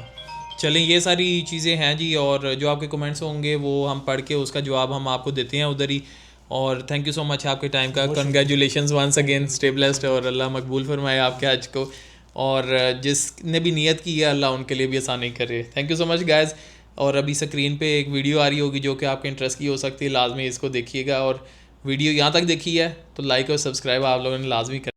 چلیں یہ ساری چیزیں ہیں جی. اور جو آپ کے کمنٹس ہوں گے وہ ہم پڑھ کے اس کا جواب ہم آپ کو دیتے ہیں ادھر ہی. اور تھینک یو سو مچ آپ کے ٹائم کا. Congratulations once again, stay blessed, اور اللہ مقبول فرمائے آپ کے حج کو. اور جس نے بھی نیت کی ہے اللہ ان کے لیے بھی آسانی کرے. Thank you so much guys. اور ابھی اسکرین پہ ایک ویڈیو آ رہی ہوگی جو کہ آپ کے انٹرسٹ کی ہو سکتی ہے, لازمی اس کو دیکھیے گا. اور ویڈیو یہاں تک دیکھی ہے تو لائک اور سبسکرائب آپ لوگوں نے لازمی کریں.